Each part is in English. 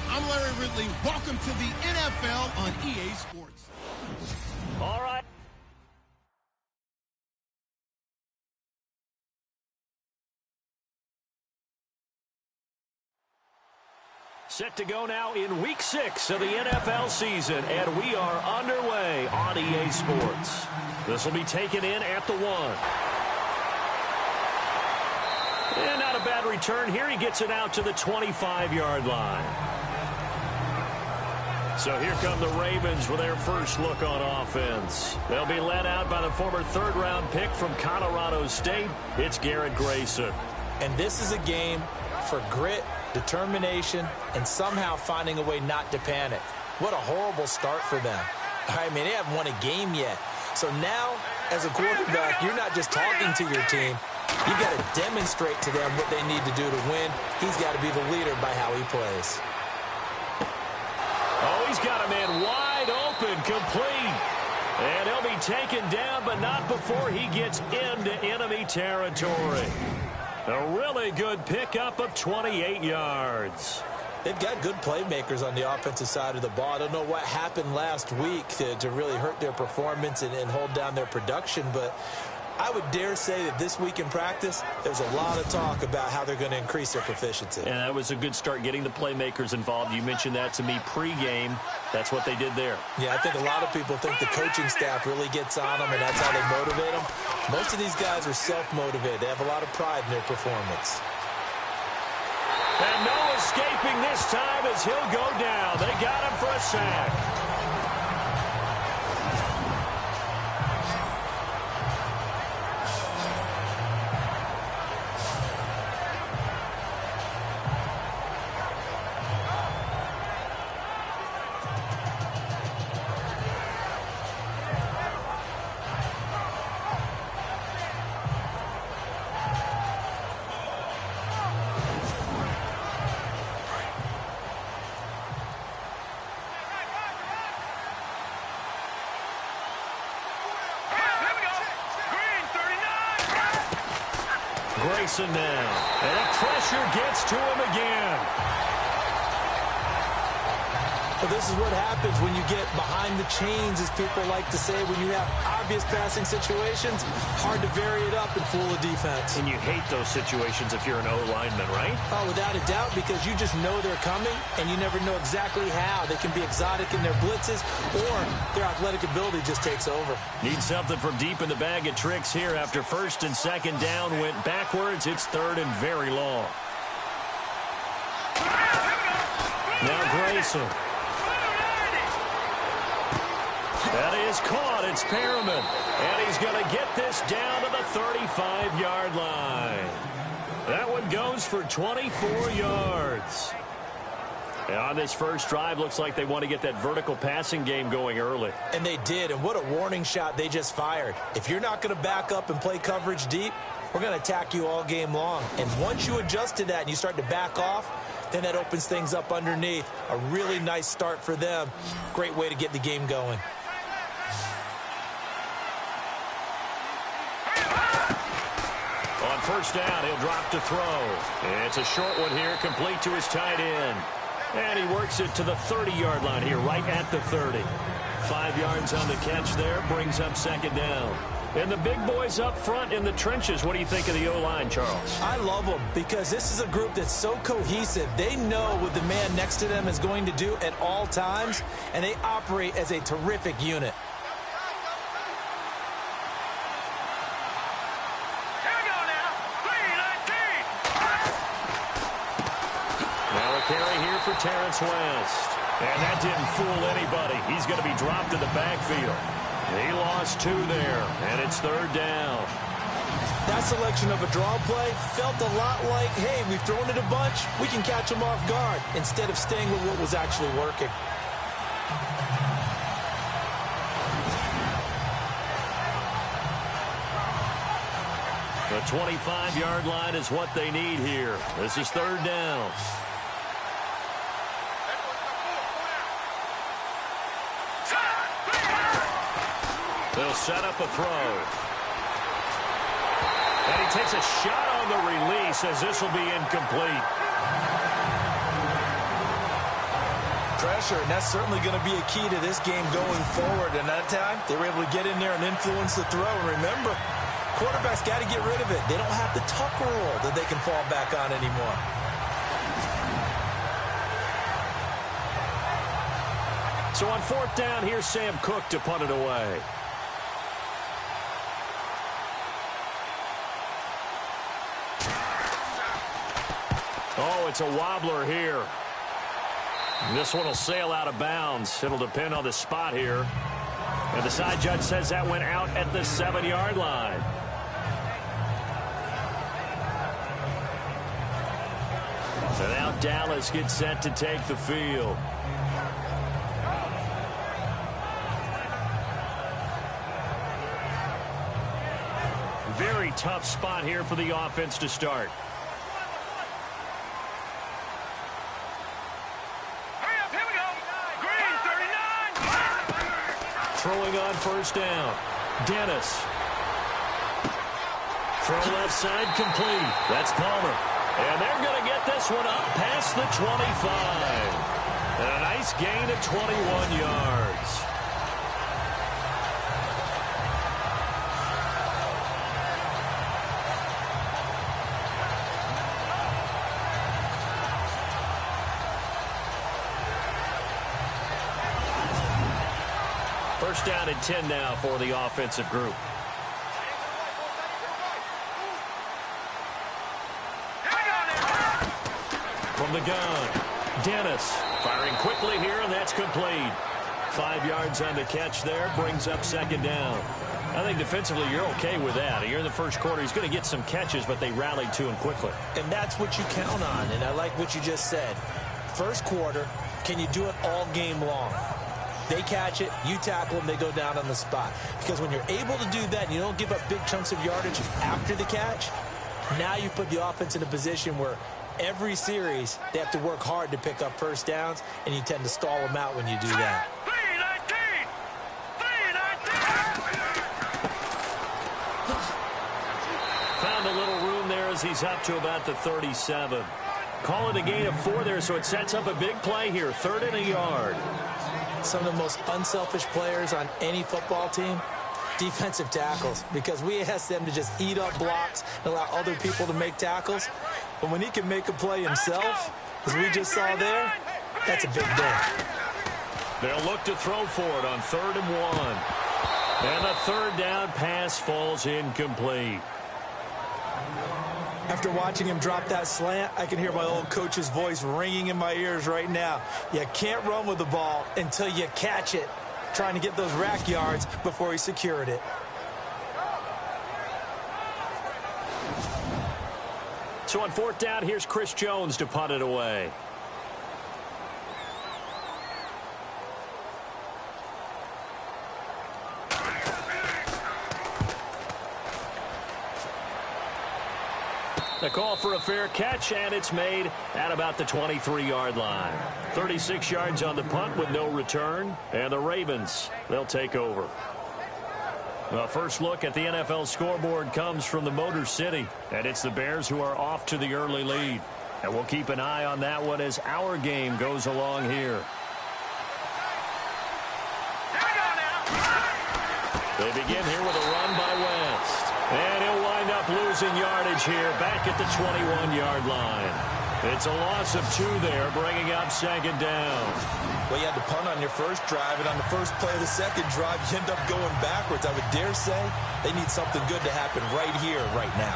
I'm Larry Ridley. Welcome to the NFL on EA Sports. All right. Set to go now in Week 6 of the NFL season, and we are underway on EA Sports. This will be taken in at the 1. And not a bad return here. He gets it out to the 25-yard line. So here come the Ravens with their first look on offense. They'll be led out by the former third-round pick from Colorado State. It's Garrett Grayson. And this is a game for grit, determination, and somehow finding a way not to panic. What a horrible start for them. I mean, they haven't won a game yet. So now, as a quarterback, you're not just talking to your team. You've got to demonstrate to them what they need to do to win. He's got to be the leader by how he plays. Oh, he's got a man wide open, complete. And he'll be taken down, but not before he gets into enemy territory. A really good pickup of 28 yards. They've got good playmakers on the offensive side of the ball. I don't know what happened last week to really hurt their performance and hold down their production, but I would dare say that this week in practice, there's a lot of talk about how they're going to increase their proficiency. And that was a good start getting the playmakers involved. You mentioned that to me pregame. That's what they did there. Yeah, I think a lot of people think the coaching staff really gets on them, and that's how they motivate them. Most of these guys are self-motivated. They have a lot of pride in their performance. And no escaping this time as he'll go down. They got him for a sack. Grayson now. And the pressure gets to him again. Well, this is what happens when you get behind the chains, as people like to say. When you have obvious passing situations, hard to vary it up and fool a defense. And you hate those situations if you're an O-lineman, right? Oh, without a doubt, because you just know they're coming, and you never know exactly how. They can be exotic in their blitzes, or their athletic ability just takes over. Need something from deep in the bag of tricks here after first and second down went backwards. It's third and very long. Now Grayson. That is caught. It's Perriman. And he's going to get this down to the 35-yard line. That one goes for 24 yards. And on this first drive, looks like they want to get that vertical passing game going early. And they did, and what a warning shot they just fired. If you're not going to back up and play coverage deep, we're going to attack you all game long. And once you adjust to that and you start to back off, then that opens things up underneath. A really nice start for them. Great way to get the game going. On first down, he'll drop to throw. It's a short one here, complete to his tight end. And he works it to the 30-yard line here, right at the 30. 5 yards on the catch there, brings up second down. And the big boys up front in the trenches. What do you think of the O-line, Charles? I love them because this is a group that's so cohesive. They know what the man next to them is going to do at all times, and they operate as a terrific unit. Now a carry here for Terrence West. And that didn't fool anybody. He's going to be dropped in the backfield. He lost 2 there, and it's third down. That selection of a draw play felt a lot like, hey, we've thrown it a bunch, we can catch them off guard, instead of staying with what was actually working. The 25-yard line is what they need here. This is third down. They'll set up a throw. And he takes a shot on the release as this will be incomplete. pressure, and that's certainly going to be a key to this game going forward. And that time, they were able to get in there and influence the throw. And remember, quarterbacks got to get rid of it. They don't have the tuck rule that they can fall back on anymore. So on fourth down, here's Sam Cook to punt it away. Oh, it's a wobbler here. This one will sail out of bounds. It'll depend on the spot here. And the side judge says that went out at the 7-yard line. So now Dallas gets set to take the field. Very tough spot here for the offense to start. Throwing on first down. Dennis. Throw left side complete. That's Palmer. And they're going to get this one up past the 25. And a nice gain of 21 yards. First down and 10 now for the offensive group. From the gun, Dennis firing quickly here, and that's complete. 5 yards on the catch there, brings up second down. I think defensively you're okay with that. You're in the first quarter. He's going to get some catches, but they rallied to him quickly. And that's what you count on, and I like what you just said. First quarter, can you do it all game long? They catch it, you tackle them, they go down on the spot. Because when you're able to do that and you don't give up big chunks of yardage after the catch, now you put the offense in a position where every series they have to work hard to pick up first downs, and you tend to stall them out when you do that. Found a little room there as he's up to about the 37. Call it a gain of 4 there, so it sets up a big play here. 3rd and a yard. Some of the most unselfish players on any football team, defensive tackles, because we ask them to just eat up blocks and allow other people to make tackles. But when he can make a play himself, as we just saw there, that's a big day. They'll look to throw for it on 3rd and 1. And the 3rd down pass falls incomplete. After watching him drop that slant, I can hear my old coach's voice ringing in my ears right now. You can't run with the ball until you catch it, trying to get those rack yards before he secured it. So on 4th down, here's Chris Jones to punt it away. The call for a fair catch, and it's made at about the 23-yard line. 36 yards on the punt with no return, and the Ravens, they'll take over. The first look at the NFL scoreboard comes from the Motor City, and it's the Bears who are off to the early lead. And we'll keep an eye on that one as our game goes along here. They begin here with a run by West. And he'll wind up losing yardage here back at the 21-yard line. It's a loss of 2 there, bringing up second down. Well, you had to punt on your first drive, and on the first play of the second drive, you end up going backwards. I would dare say they need something good to happen right here, right now.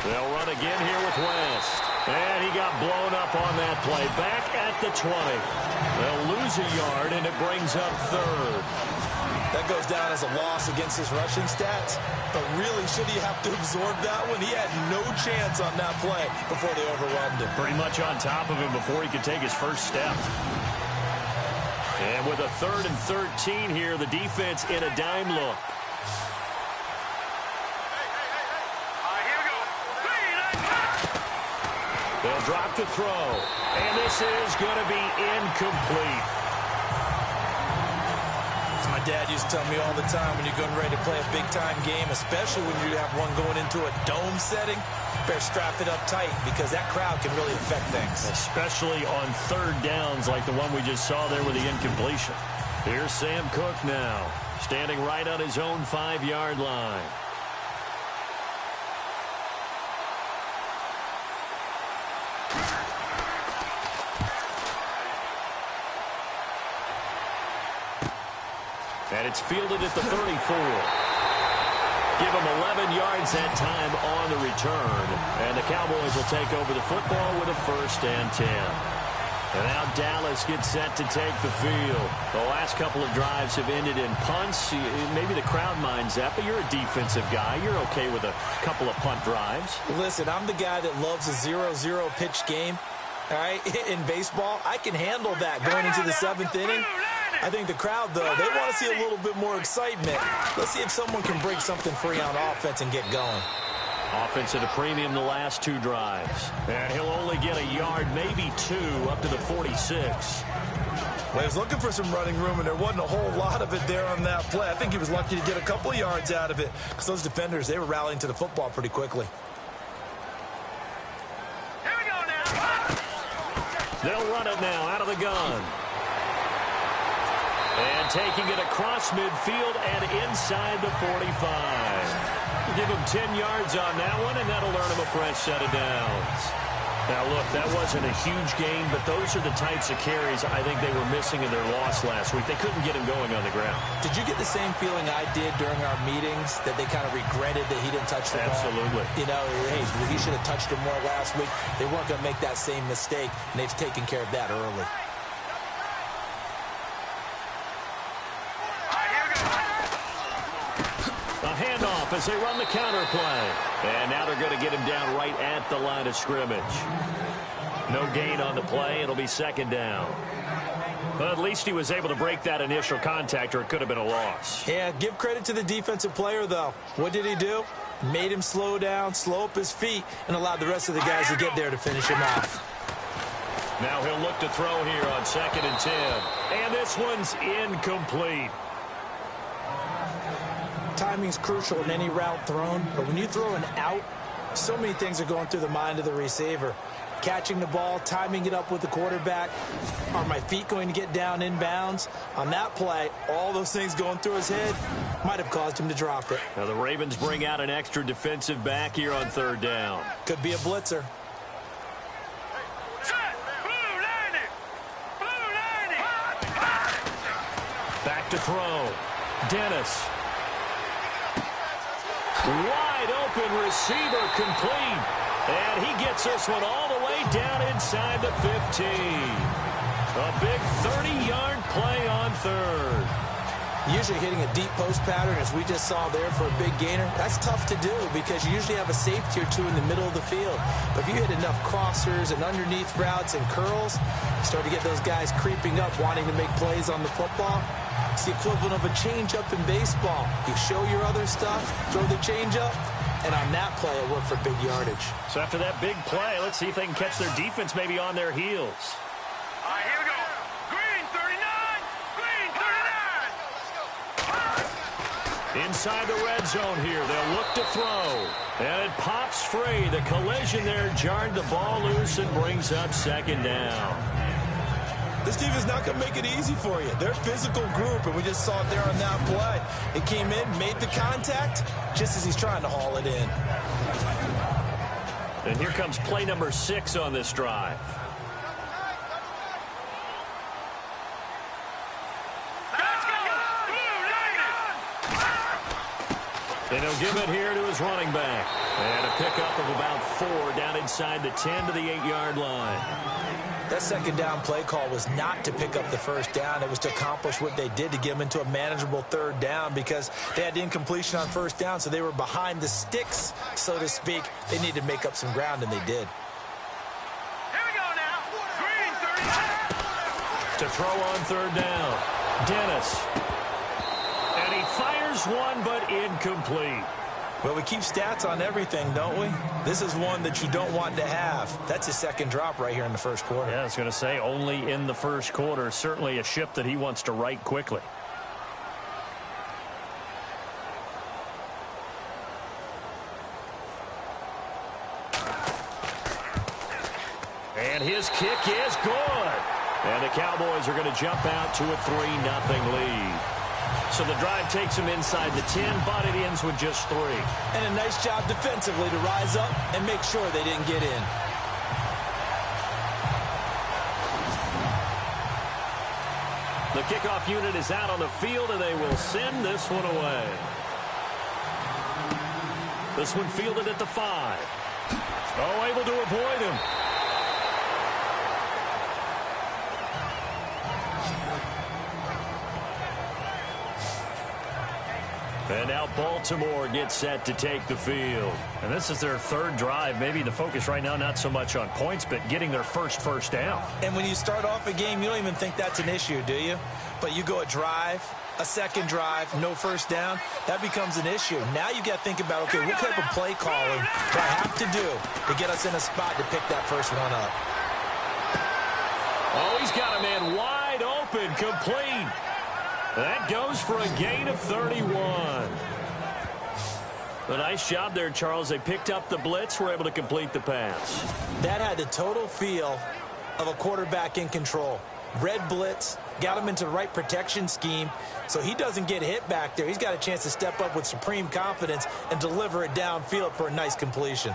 They'll run again here with West. And he got blown up on that play. Back at the 20. They'll lose a yard, and it brings up 3rd. That goes down as a loss against his rushing stats. But really, should he have to absorb that one? He had no chance on that play before they overwhelmed him. Pretty much on top of him before he could take his first step. And with a 3rd and 13 here, the defense in a dime look. They'll drop to throw. And this is going to be incomplete. dad used to tell me all the time, when you're getting ready to play a big-time game, especially when you have one going into a dome setting, better strap it up tight because that crowd can really affect things. Especially on third downs like the one we just saw there with the incompletion. Here's Sam Cook now, standing right on his own 5-yard line. And it's fielded at the 34. Give him 11 yards that time on the return. And the Cowboys will take over the football with a 1st and 10. And now Dallas gets set to take the field. The last couple of drives have ended in punts. Maybe the crowd minds that, but you're a defensive guy. You're okay with a couple of punt drives. Listen, I'm the guy that loves a 0-0 pitch game. All right, in baseball, I can handle that going into the 7th inning. I think the crowd, though, they want to see a little bit more excitement. Let's see if someone can break something free on offense and get going. Offense at a premium the last 2 drives. And he'll only get a yard, maybe 2, up to the 46. Well, he was looking for some running room, and there wasn't a whole lot of it there on that play. I think he was lucky to get a couple of yards out of it because those defenders, they were rallying to the football pretty quickly. Here we go now. They'll run it now out of the gun. And taking it across midfield and inside the 45. Give him 10 yards on that one, and that'll earn him a fresh set of downs. Now, look, that wasn't a huge gain, but those are the types of carries I think they were missing in their loss last week. They couldn't get him going on the ground. Did you get the same feeling I did during our meetings, that they kind of regretted that he didn't touch the ball? Absolutely. You know, hey, he should have touched him more last week. They weren't going to make that same mistake, and they've taken care of that early. Handoff as they run the counter play. And now they're going to get him down right at the line of scrimmage. No gain on the play. It'll be 2nd down. But at least he was able to break that initial contact, or it could have been a loss. Yeah, give credit to the defensive player, though. What did he do? Made him slow down, slow up his feet, and allowed the rest of the guys to get there to finish him off. Now he'll look to throw here on 2nd and 10. And this one's incomplete. Timing's crucial in any route thrown, but when you throw an out, so many things are going through the mind of the receiver. Catching the ball, timing it up with the quarterback. Are my feet going to get down in bounds? On that play, all those things going through his head might have caused him to drop it. Now the Ravens bring out an extra defensive back here on 3rd down. Could be a blitzer. Back to throw. Dennis. Wide open receiver complete. And he gets this one all the way down inside the 15. A big 30-yard play on 3rd. Usually hitting a deep post pattern, as we just saw there for a big gainer, that's tough to do because you usually have a safety or 2 in the middle of the field. But if you hit enough crossers and underneath routes and curls, you start to get those guys creeping up, wanting to make plays on the football. It's the equivalent of a changeup in baseball. You show your other stuff, throw the changeup, and on that play, it worked for big yardage. So after that big play, let's see if they can catch their defense maybe on their heels. All right, here we go. Green 39. Green 39. Inside the red zone here, they'll look to throw. And it pops free. The collision there jarred the ball loose and brings up 2nd down. This team is not going to make it easy for you. They're a physical group, and we just saw it there on that play. It came in, made the contact, just as he's trying to haul it in. And here comes play number 6 on this drive. And he'll give it here to his running back. And a pickup of about 4 down inside the 10 to the 8-yard line. That 2nd down play call was not to pick up the 1st down. It was to accomplish what they did, to get them into a manageable 3rd down, because they had the incompletion on 1st down, so they were behind the sticks, so to speak. They needed to make up some ground, and they did. Here we go now. Green 39. To throw on 3rd down. Dennis. And he fires one, but incomplete. Well, we keep stats on everything, don't we? This is one that you don't want to have. That's his 2nd drop right here in the 1st quarter. Yeah, I was going to say only in the 1st quarter. Certainly a ship that he wants to right quickly. And his kick is good. And the Cowboys are going to jump out to a 3-0 lead. So the drive takes them inside the 10, but it ends with just 3. And a nice job defensively to rise up and make sure they didn't get in. The kickoff unit is out on the field, and they will send this one away. This one fielded at the 5. Oh, able to avoid him. And now Baltimore gets set to take the field. And this is their 3rd drive. Maybe the focus right now not so much on points, but getting their first down. And when you start off a game, you don't even think that's an issue, do you? But you go a drive, a second drive, no first down, that becomes an issue. Now you got to think about, okay, what type of play calling do I have to do to get us in a spot to pick that first one up? Oh, he's got a man wide open, complete. That goes for a gain of 31. A nice job there, Charles. They picked up the blitz, were able to complete the pass. That had the total feel of a quarterback in control. Red blitz, got him into the right protection scheme, so he doesn't get hit back there. He's got a chance to step up with supreme confidence and deliver it downfield for a nice completion.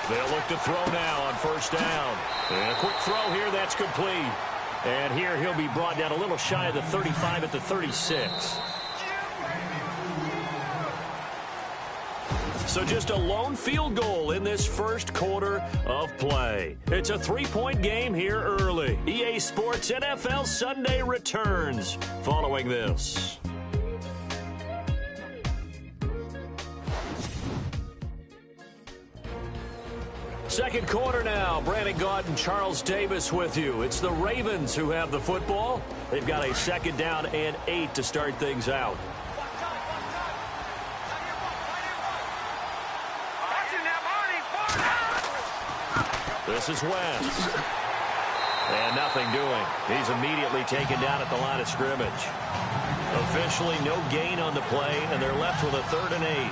They'll look to throw now on first down. And a quick throw here, that's complete. And here he'll be brought down a little shy of the 35 at the 36. So just a lone field goal in this first quarter of play. It's a 3-point game here early. EA Sports NFL Sunday returns following this. Second quarter now. Brandon Gaudin and Charles Davis with you. It's the Ravens who have the football. They've got a 2nd down and 8 to start things out. This is West. And nothing doing. He's immediately taken down at the line of scrimmage. Officially no gain on the play, and they're left with a 3rd and 8.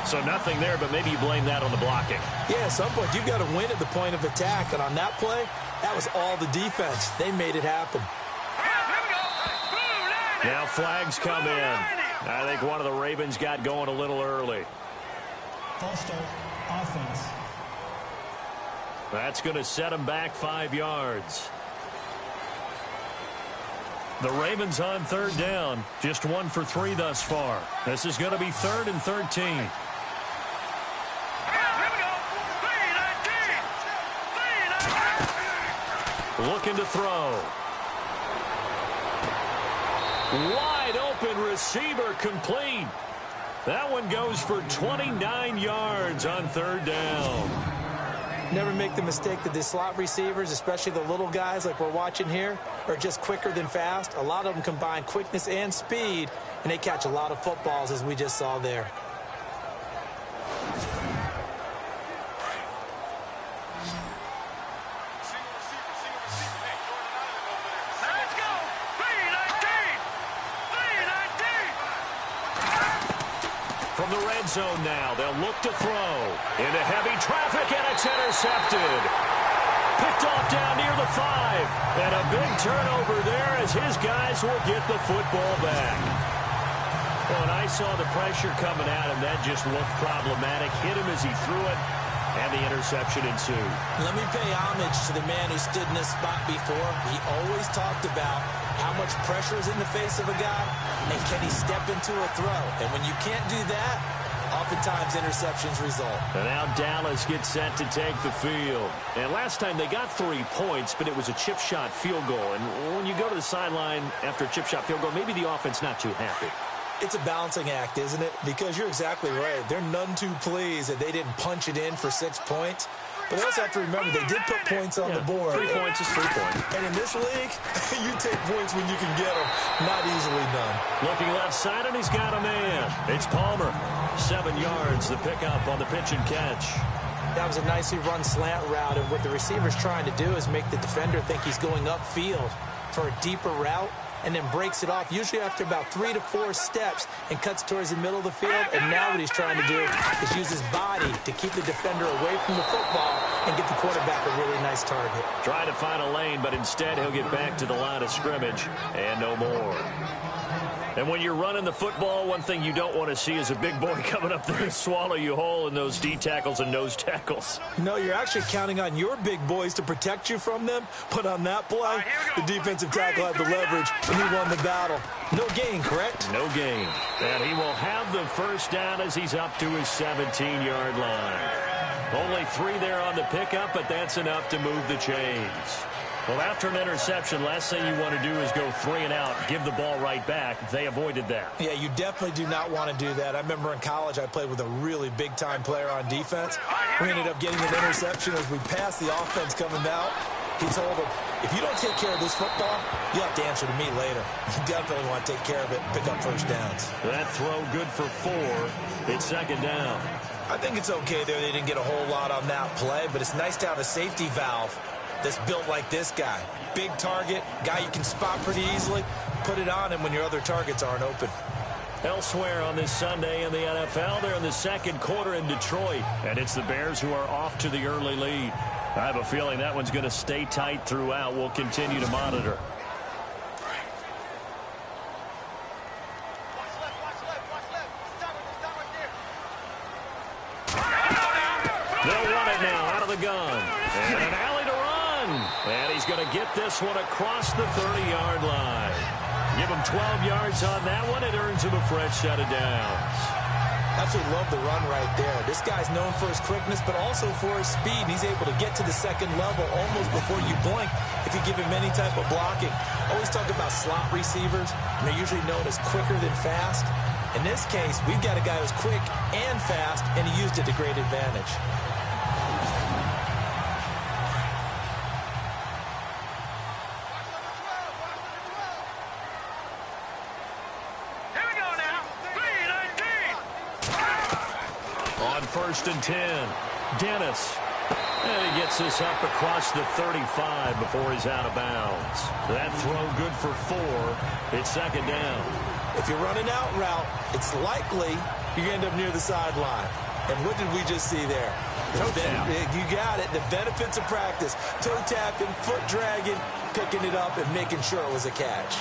So nothing there, but maybe you blame that on the blocking. Yeah, at some point, you've got to win at the point of attack. And on that play, that was all the defense. They made it happen. Now flags come in. I think one of the Ravens got going a little early. False start, offense. That's going to set them back 5 yards. The Ravens on 3rd down. Just 1 for 3 thus far. This is going to be 3rd and 13. Looking to throw. Wide open receiver, complete. That one goes for 29 yards on 3rd down. Never make the mistake that the slot receivers, especially the little guys like we're watching here, are just quicker than fast. A lot of them combine quickness and speed, and they catch a lot of footballs, as we just saw there. From the red zone now, they'll look to throw. Into heavy traffic, and it's intercepted. Picked off down near the 5. And a big turnover there as his guys will get the football back. Well, and I saw the pressure coming at him. That just looked problematic. Hit him as he threw it, and the interception ensued. Let me pay homage to the man who stood in this spot before. He always talked about how much pressure is in the face of a guy, and can he step into a throw? And when you can't do that, oftentimes interceptions result. And now Dallas gets set to take the field. And last time they got 3 points, but it was a chip shot field goal. And when you go to the sideline after a chip shot field goal, maybe the offense not too happy. It's a balancing act, isn't it? Because you're exactly right. They're none too pleased that they didn't punch it in for 6 points. But they also have to remember they did put points on the board. 3 points is 3 points. And in this league, you take points when you can get them. Not easily done. Looking left side, and he's got a man. It's Palmer. 7 yards, the pickup on the pitch and catch. That was a nicely run slant route, and what the receiver's trying to do is make the defender think he's going upfield for a deeper route, and then breaks it off, usually after about 3 to 4 steps, and cuts towards the middle of the field. And now what he's trying to do is use his body to keep the defender away from the football and get the quarterback a really nice target. Trying to find a lane, but instead he'll get back to the line of scrimmage and no more. And when you're running the football, one thing you don't want to see is a big boy coming up there and swallow you whole in those D tackles and nose tackles. No, you're actually counting on your big boys to protect you from them. But on that play, the defensive tackle had the leverage, and he won the battle. No gain, correct? No gain. And he will have the first down as he's up to his 17-yard line. Only 3 there on the pickup, but that's enough to move the chains. Well, after an interception, last thing you want to do is go 3 and out, give the ball right back. They avoided that. Yeah, you definitely do not want to do that. I remember in college I played with a really big-time player on defense. We ended up getting an interception as we passed the offense coming out. He told him, if you don't take care of this football, you have to answer to me later. You definitely want to take care of it and pick up first downs. That throw good for 4. It's second down. I think it's okay there. They didn't get a whole lot on that play, but it's nice to have a safety valve that's built like this guy. Big target, guy you can spot pretty easily. Put it on him when your other targets aren't open. Elsewhere on this Sunday in the NFL, they're in the second quarter in Detroit, and it's the Bears who are off to the early lead. I have a feeling that one's going to stay tight throughout. We'll continue to monitor. They'll run it now out of the gun. And an alley to run. And he's going to get this one across the 30-yard line. Give him 12 yards on that one. It earns him a fresh set of downs. Absolutely love the run right there. This guy's known for his quickness, but also for his speed. And he's able to get to the second level almost before you blink if you give him any type of blocking. Always talk about slot receivers, and they're usually known as quicker than fast. In this case, we've got a guy who's quick and fast, and he used it to great advantage. First and 10. Dennis. And he gets this up across the 35 before he's out of bounds. That throw good for 4. It's second down. If you're running out route, it's likely you're going to end up near the sideline. And what did we just see there? Toe tap. You got it. The benefits of practice. Toe tapping, foot dragging, picking it up, and making sure it was a catch.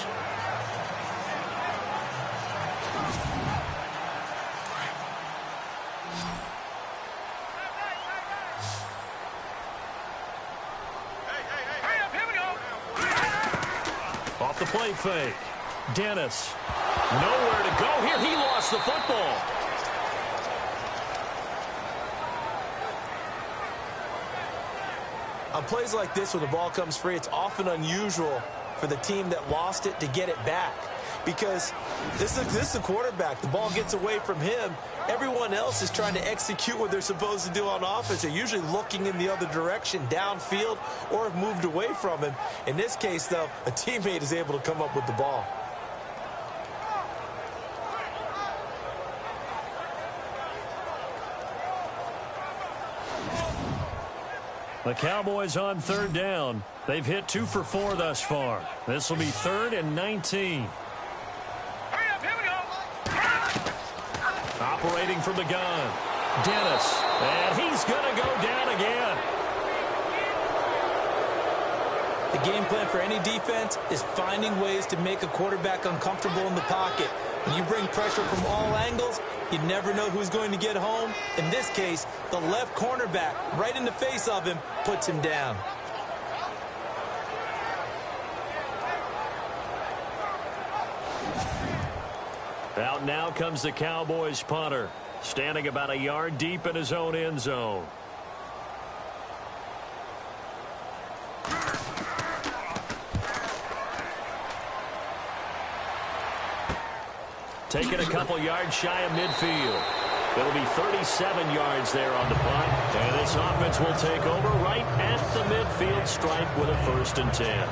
Off the play fake. Dennis. Nowhere to go here. He lost the football. On plays like this, when the ball comes free, it's often unusual for the team that lost it to get it back. Because this is a quarterback. The ball gets away from him. Everyone else is trying to execute what they're supposed to do on offense. They're usually looking in the other direction, downfield, or have moved away from him. In this case, though, a teammate is able to come up with the ball. The Cowboys on third down. They've hit 2 for 4 thus far. This will be 3rd and 19. Operating from the gun. Dennis. And he's going to go down again. The game plan for any defense is finding ways to make a quarterback uncomfortable in the pocket. When you bring pressure from all angles, you never know who's going to get home. In this case, the left cornerback, right in the face of him, puts him down. Out now comes the Cowboys punter, standing about a yard deep in his own end zone. Taking a couple yards shy of midfield. It'll be 37 yards there on the punt. And this offense will take over right at the midfield stripe with a 1st and 10.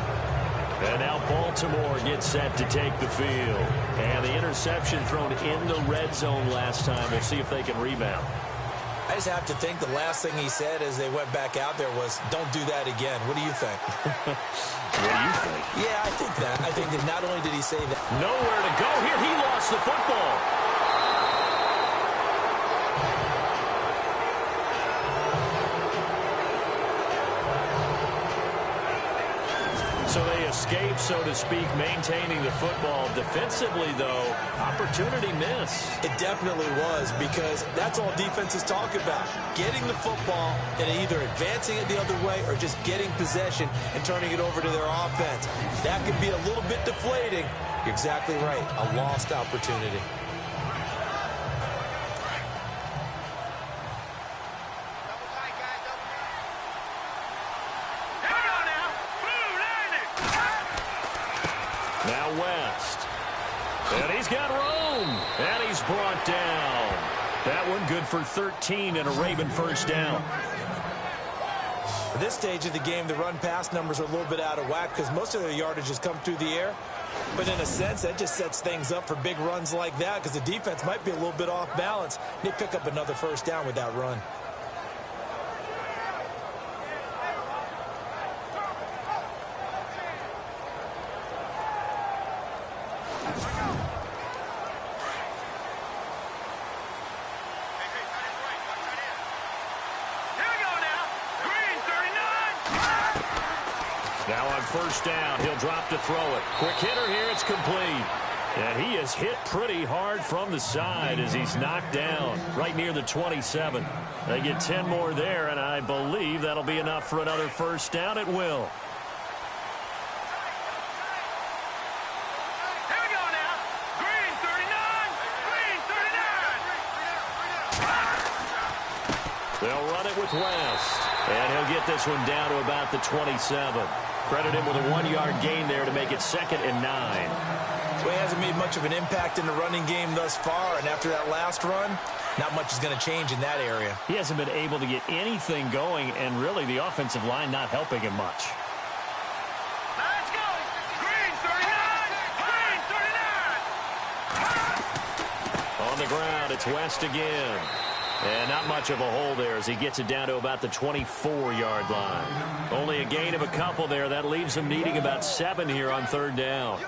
And now Baltimore gets set to take the field. And the interception thrown in the red zone last time. We'll see if they can rebound. I just have to think the last thing he said as they went back out there was, don't do that again. What do you think? What do you think? Yeah, I think that. I think that not only did he say that. Nowhere to go here. He lost the football. So they escape, so to speak, maintaining the football. Defensively, though, opportunity miss. It definitely was, because that's all defenses talk about. Getting the football and either advancing it the other way or just getting possession and turning it over to their offense. That could be a little bit deflating. You're exactly right. A lost opportunity. Now West. And he's got room. And he's brought down. That one good for 13 and a Raven first down. At this stage of the game, the run-pass numbers are a little bit out of whack because most of their yardage has come through the air. But in a sense, that just sets things up for big runs like that because the defense might be a little bit off balance. They pick up another first down with that run. Now on first down, he'll drop to throw it. Quick hitter here, it's complete. And he is hit pretty hard from the side as he's knocked down right near the 27. They get 10 more there, and I believe that'll be enough for another first down. It will. Here we go now. Green 39. Green 39. They'll run it with West. And he'll get this one down to about the 27. Credit him with a 1-yard gain there to make it 2nd and 9. Well, he hasn't made much of an impact in the running game thus far, and after that last run, not much is going to change in that area. He hasn't been able to get anything going, and really the offensive line not helping him much. Let's go. Green 39. Green 39. On the ground, it's West again. And not much of a hole there as he gets it down to about the 24-yard line. Only a gain of a couple there. That leaves him needing about 7 here on third down.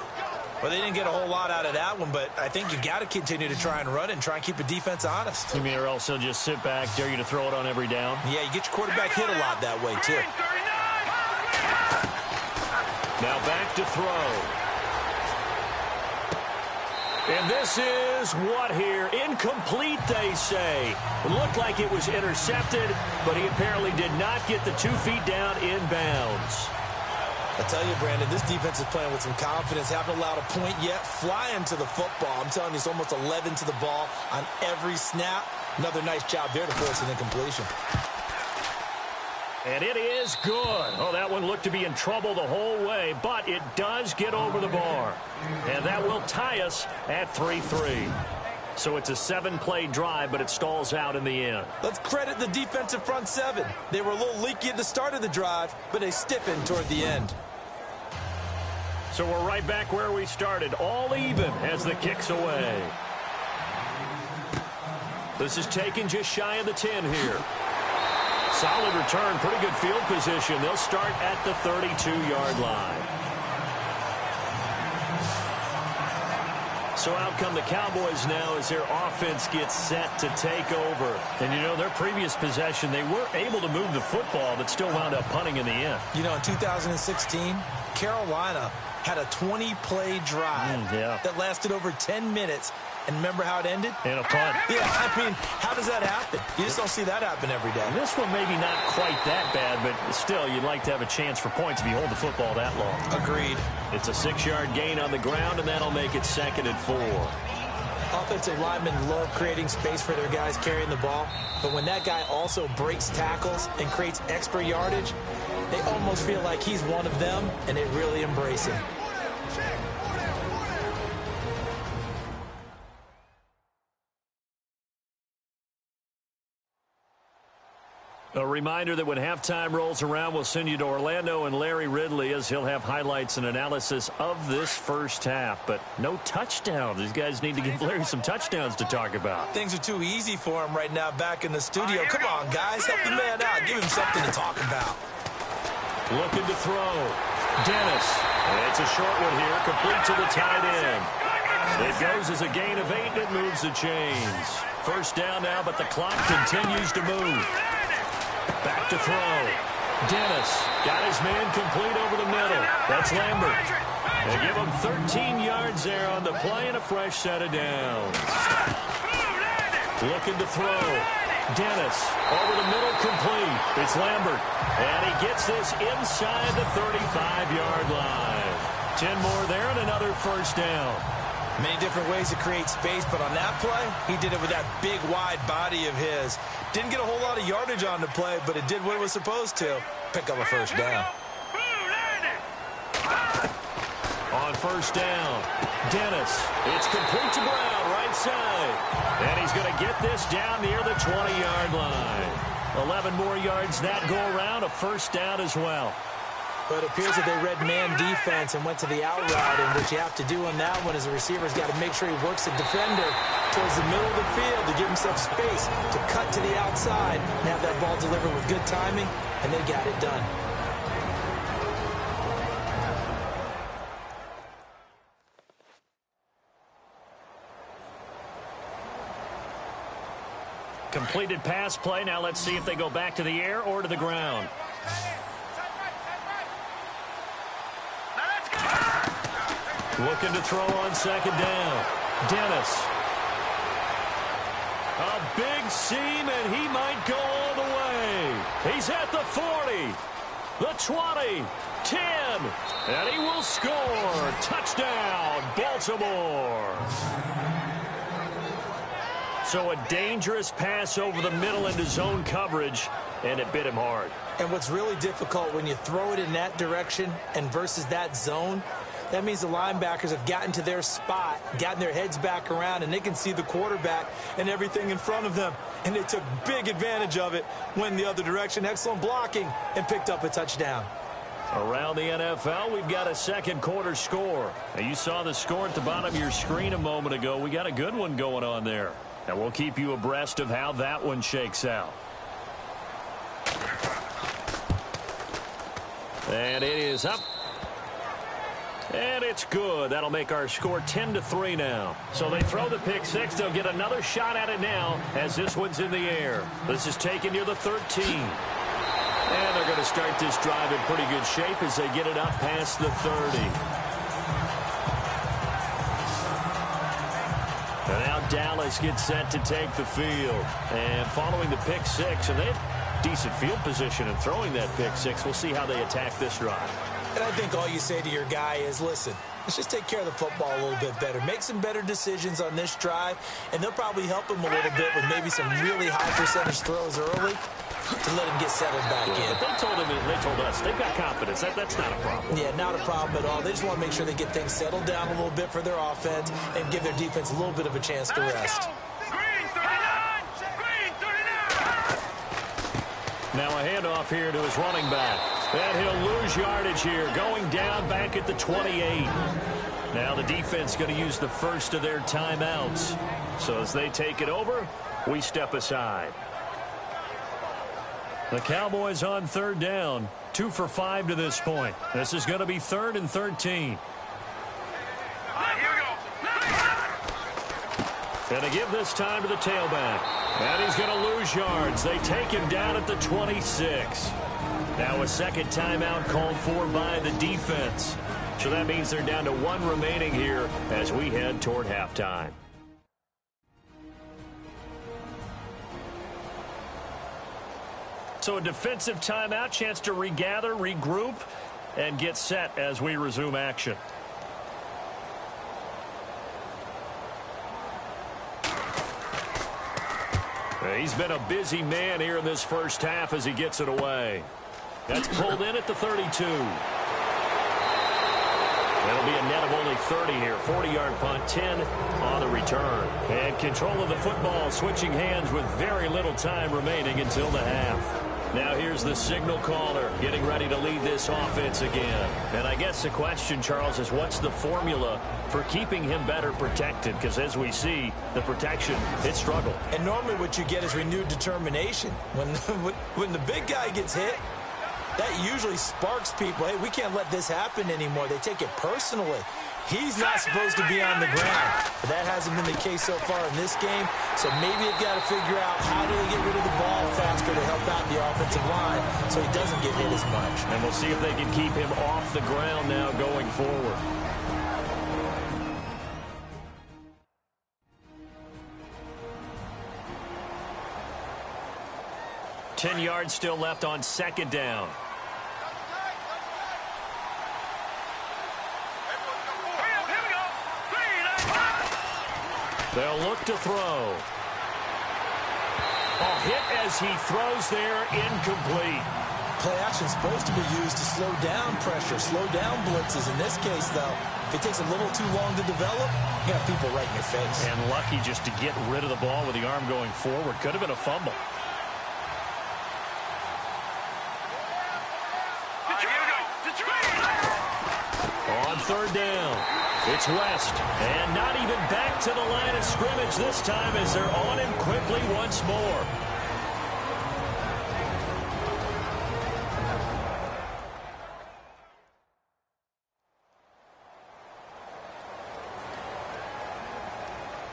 Well, they didn't get a whole lot out of that one, but I think you got to continue to try and run and try and keep the defense honest. You mean, or else he'll just sit back, dare you to throw it on every down? Yeah, you get your quarterback hit a lot that way, too. Green 39. Now back to throw. And this is what here? Incomplete, they say. It looked like it was intercepted, but he apparently did not get the 2 feet down in bounds. I tell you, Brandon, this defense is playing with some confidence. Haven't allowed a point yet. Flying to the football. I'm telling you, it's almost 11 to the ball on every snap. Another nice job there to force an incompletion. And it is good. Oh, that one looked to be in trouble the whole way, but it does get over the bar. And that will tie us at 3-3. So it's a 7-play drive, but it stalls out in the end. Let's credit the defensive front seven. They were a little leaky at the start of the drive, but they stiffened toward the end. So we're right back where we started, all even as the kick's away. This is taken just shy of the 10 here. Solid return, pretty good field position. They'll start at the 32-yard line. So out come the Cowboys now as their offense gets set to take over. And, you know, their previous possession, they were able to move the football, but still wound up punting in the end. You know, in 2016, Carolina had a 20-play drive that lasted over 10 minutes. And remember how it ended? In a punt. Yeah, I mean, how does that happen? You just don't see that happen every day. And this one maybe not quite that bad, but still, you'd like to have a chance for points if you hold the football that long. Agreed. It's a 6-yard gain on the ground, and that'll make it 2nd and 4. Offensive linemen love creating space for their guys carrying the ball, but when that guy also breaks tackles and creates extra yardage, they almost feel like he's one of them, and they really embrace him. A reminder that when halftime rolls around, we'll send you to Orlando and Larry Ridley as he'll have highlights and analysis of this first half. But no touchdowns. These guys need to give Larry some touchdowns to talk about. Things are too easy for him right now back in the studio. Come on, guys. Help the man out. Give him something to talk about. Looking to throw. Dennis. It's a short one here, complete to the tight end. It goes as a gain of 8, and it moves the chains. First down now, but the clock continues to move. Back to throw. Dennis got his man complete over the middle. That's Lambert. They give him 13 yards there on the play and a fresh set of downs. Looking to throw. Dennis over the middle, complete. It's Lambert. And he gets this inside the 35-yard line. 10 more there and another first down. Many different ways to create space, but on that play, he did it with that big, wide body of his. Didn't get a whole lot of yardage on the play, but it did what it was supposed to. Pick up a first down. On first down, Dennis. It's complete to Brown, right side. And he's going to get this down near the 20-yard line. 11 more yards that go around, a first down as well. But it appears that they read man defense and went to the out route, and what you have to do on that one is the receiver's got to make sure he works the defender towards the middle of the field to give himself space to cut to the outside and have that ball delivered with good timing, and they got it done. Completed pass play. Now let's see if they go back to the air or to the ground. Looking to throw on second down. Dennis. A big seam, and he might go all the way. He's at the 40, the 20, 10, and he will score. Touchdown, Baltimore. So a dangerous pass over the middle into zone coverage, and it bit him hard. And what's really difficult when you throw it in that direction and versus that zone, that means the linebackers have gotten to their spot, gotten their heads back around, and they can see the quarterback and everything in front of them. And they took big advantage of it, went the other direction, excellent blocking, and picked up a touchdown. Around the NFL, we've got a second quarter score. Now, you saw the score at the bottom of your screen a moment ago. We got a good one going on there. And we'll keep you abreast of how that one shakes out. And it is up. And it's good. That'll make our score 10-3 now. So they throw the pick six. They'll get another shot at it now as this one's in the air. This is taken near the 13. And they're going to start this drive in pretty good shape as they get it up past the 30. And now Dallas gets set to take the field. And following the pick six, and they have decent field position in throwing that pick six. We'll see how they attack this drive. And I think all you say to your guy is, listen, let's just take care of the football a little bit better. Make some better decisions on this drive, and they'll probably help him a little bit with maybe some really high percentage throws early to let him get settled back in. But they told him, and they told us, they've got confidence. That's not a problem. Yeah, not a problem at all. They just want to make sure they get things settled down a little bit for their offense and give their defense a little bit of a chance to rest. Green 39! Green 39! Now a handoff here to his running back. And he'll lose yardage here, going down back at the 28. Now the defense going to use the first of their timeouts. So as they take it over, we step aside. The Cowboys on third down, 2 for 5 to this point. This is going to be 3rd and 13. Going to give this time to the tailback. And he's going to lose yards. They take him down at the 26. Now a second timeout called for by the defense. So that means they're down to 1 remaining here as we head toward halftime. So a defensive timeout, chance to regather, regroup, and get set as we resume action. He's been a busy man here in this first half as he gets it away. That's pulled in at the 32. That'll be a net of only 30 here. 40-yard punt, 10 on the return. And control of the football, switching hands with very little time remaining until the half. Now here's the signal caller getting ready to lead this offense again. And I guess the question, Charles, is what's the formula for keeping him better protected? Because as we see, the protection, it struggled. And normally what you get is renewed determination. When the big guy gets hit, that usually sparks people. Hey, we can't let this happen anymore. They take it personally. He's not supposed to be on the ground. But that hasn't been the case so far in this game. So maybe they've got to figure out how do they get rid of the ball faster to help out the offensive line so he doesn't get hit as much. And we'll see if they can keep him off the ground now going forward. Ten yards still left on second down. They'll look to throw. A hit as he throws there, incomplete. Play action's supposed to be used to slow down pressure, slow down blitzes. In this case, though, if it takes a little too long to develop, you got people right in your face. And lucky just to get rid of the ball with the arm going forward. Could have been a fumble. On third down, it's West. And not even back to the line of scrimmage this time as they're on him quickly once more.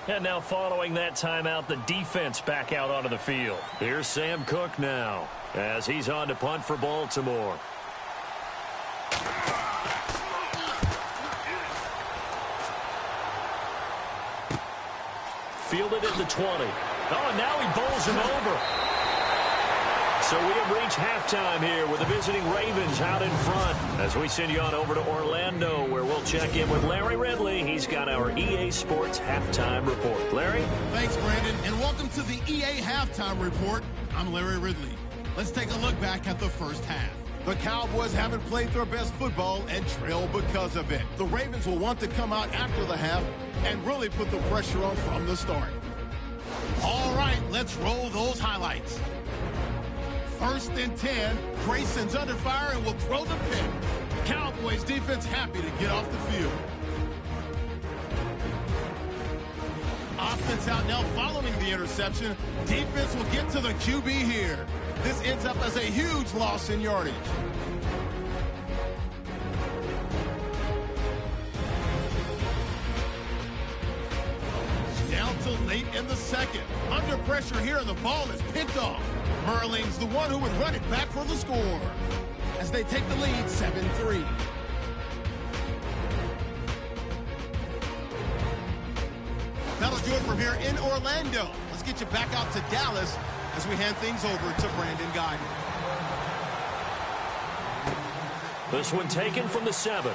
And now following that timeout, the defense back out onto the field. Here's Sam Cook now as he's on to punt for Baltimore. Fielded at the 20. Oh, and now he bowls him over. So we have reached halftime here with the visiting Ravens out in front as we send you on over to Orlando where we'll check in with Larry Ridley. He's got our EA Sports Halftime Report. Larry? Thanks, Brandon, and welcome to the EA Halftime Report. I'm Larry Ridley. Let's take a look back at the first half. The Cowboys haven't played their best football and trail because of it. The Ravens will want to come out after the half and really put the pressure on from the start. All right, let's roll those highlights. 1st and 10, Grayson's under fire and will throw the pick. Cowboys defense happy to get off the field. Offense out now following the interception. Defense will get to the QB here. This ends up as a huge loss in yardage. Down to late in the second. Under pressure here, and the ball is picked off. Merling's the one who would run it back for the score as they take the lead 7-3. That'll do it from here in Orlando. Let's get you back out to Dallas as we hand things over to Brandon Guy. This one taken from the 7.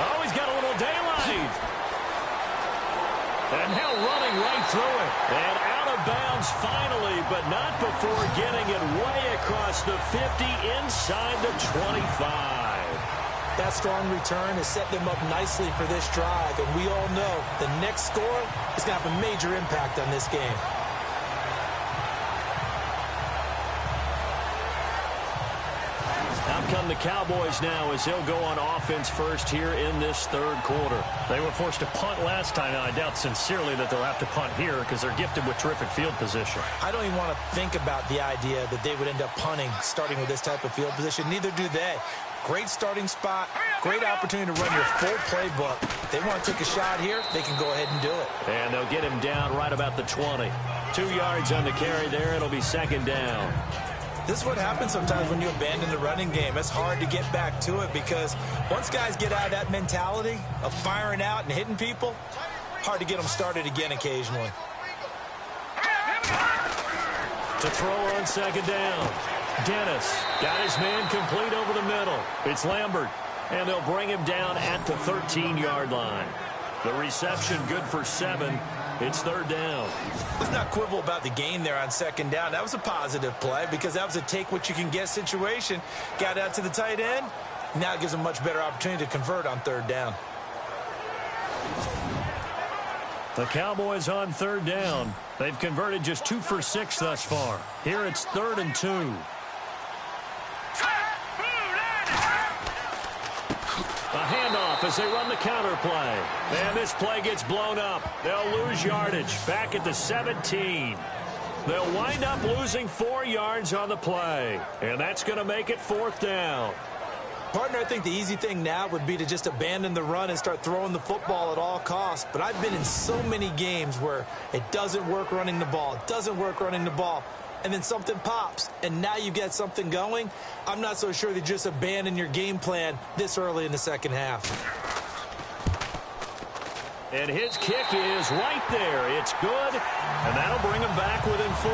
Oh, he's got a little daylight. And now running right through it. And out of bounds finally, but not before getting it way across the 50 inside the 25. That strong return has set them up nicely for this drive, and we all know the next score is going to have a major impact on this game. Out come the Cowboys now as they'll go on offense first here in this third quarter. They were forced to punt last time. Now, I doubt sincerely that they'll have to punt here because they're gifted with terrific field position. I don't even want to think about the idea that they would end up punting starting with this type of field position. Neither do they. Great starting spot, great opportunity to run your full playbook. If they want to take a shot here, they can go ahead and do it. And they'll get him down right about the 20. 2 yards on the carry there. It'll be second down. This is what happens sometimes when you abandon the running game. It's hard to get back to it because once guys get out of that mentality of firing out and hitting people, hard to get them started again occasionally. To throw on second down. Dennis got his man complete over the middle. It's Lambert, and they'll bring him down at the 13-yard line. The reception good for 7. It's third down. Let's not quibble about the gain there on second down. That was a positive play because that was a take-what-you-can-get situation. Got out to the tight end. Now it gives them a much better opportunity to convert on third down. The Cowboys on third down. They've converted just 2 for 6 thus far. Here it's 3rd and 2. A handoff as they run the counter play. And this play gets blown up. They'll lose yardage back at the 17. They'll wind up losing 4 yards on the play. And that's going to make it 4th down. Partner, I think the easy thing now would be to just abandon the run and start throwing the football at all costs. But I've been in so many games where it doesn't work running the ball. It doesn't work running the ball. And then something pops, and now you get something going. I'm not so sure that you just abandon your game plan this early in the second half. And his kick is right there. It's good, and that'll bring him back within 4.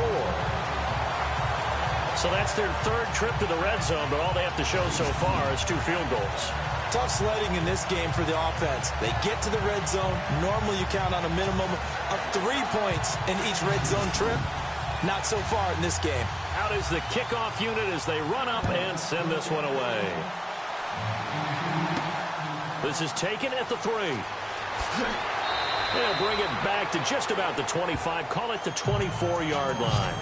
So that's their 3rd trip to the red zone, but all they have to show so far is 2 field goals. Tough sledding in this game for the offense. They get to the red zone. Normally you count on a minimum of 3 points in each red zone trip. Not so far in this game. Out is the kickoff unit as they run up and send this one away. This is taken at the 3. They'll bring it back to just about the 25. Call it the 24-yard line.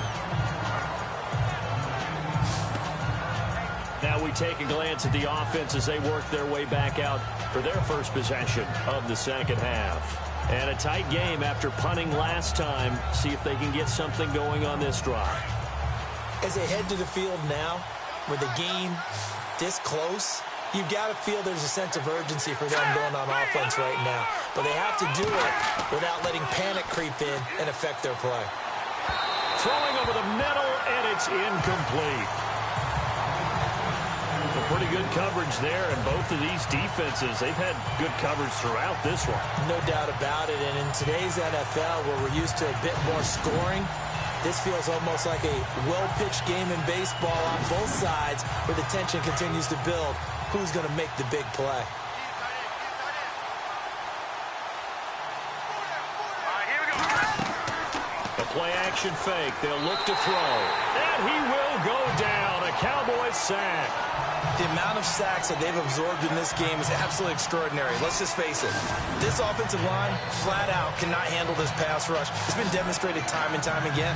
Now we take a glance at the offense as they work their way back out for their first possession of the second half. And a tight game after punting last time. See if they can get something going on this drive. As they head to the field now, with the game this close, you've got to feel there's a sense of urgency for them going on offense right now. But they have to do it without letting panic creep in and affect their play. Throwing over the middle, and it's incomplete. Pretty good coverage there, and both of these defenses, they've had good coverage throughout this one. No doubt about it, and in today's NFL, where we're used to a bit more scoring, this feels almost like a well-pitched game in baseball on both sides, where the tension continues to build. Who's going to make the big play? A play-action fake. They'll look to throw, and he will go down. A Cowboys sack. The amount of sacks that they've absorbed in this game is absolutely extraordinary. Let's just face it. This offensive line, flat out, cannot handle this pass rush. It's been demonstrated time and time again.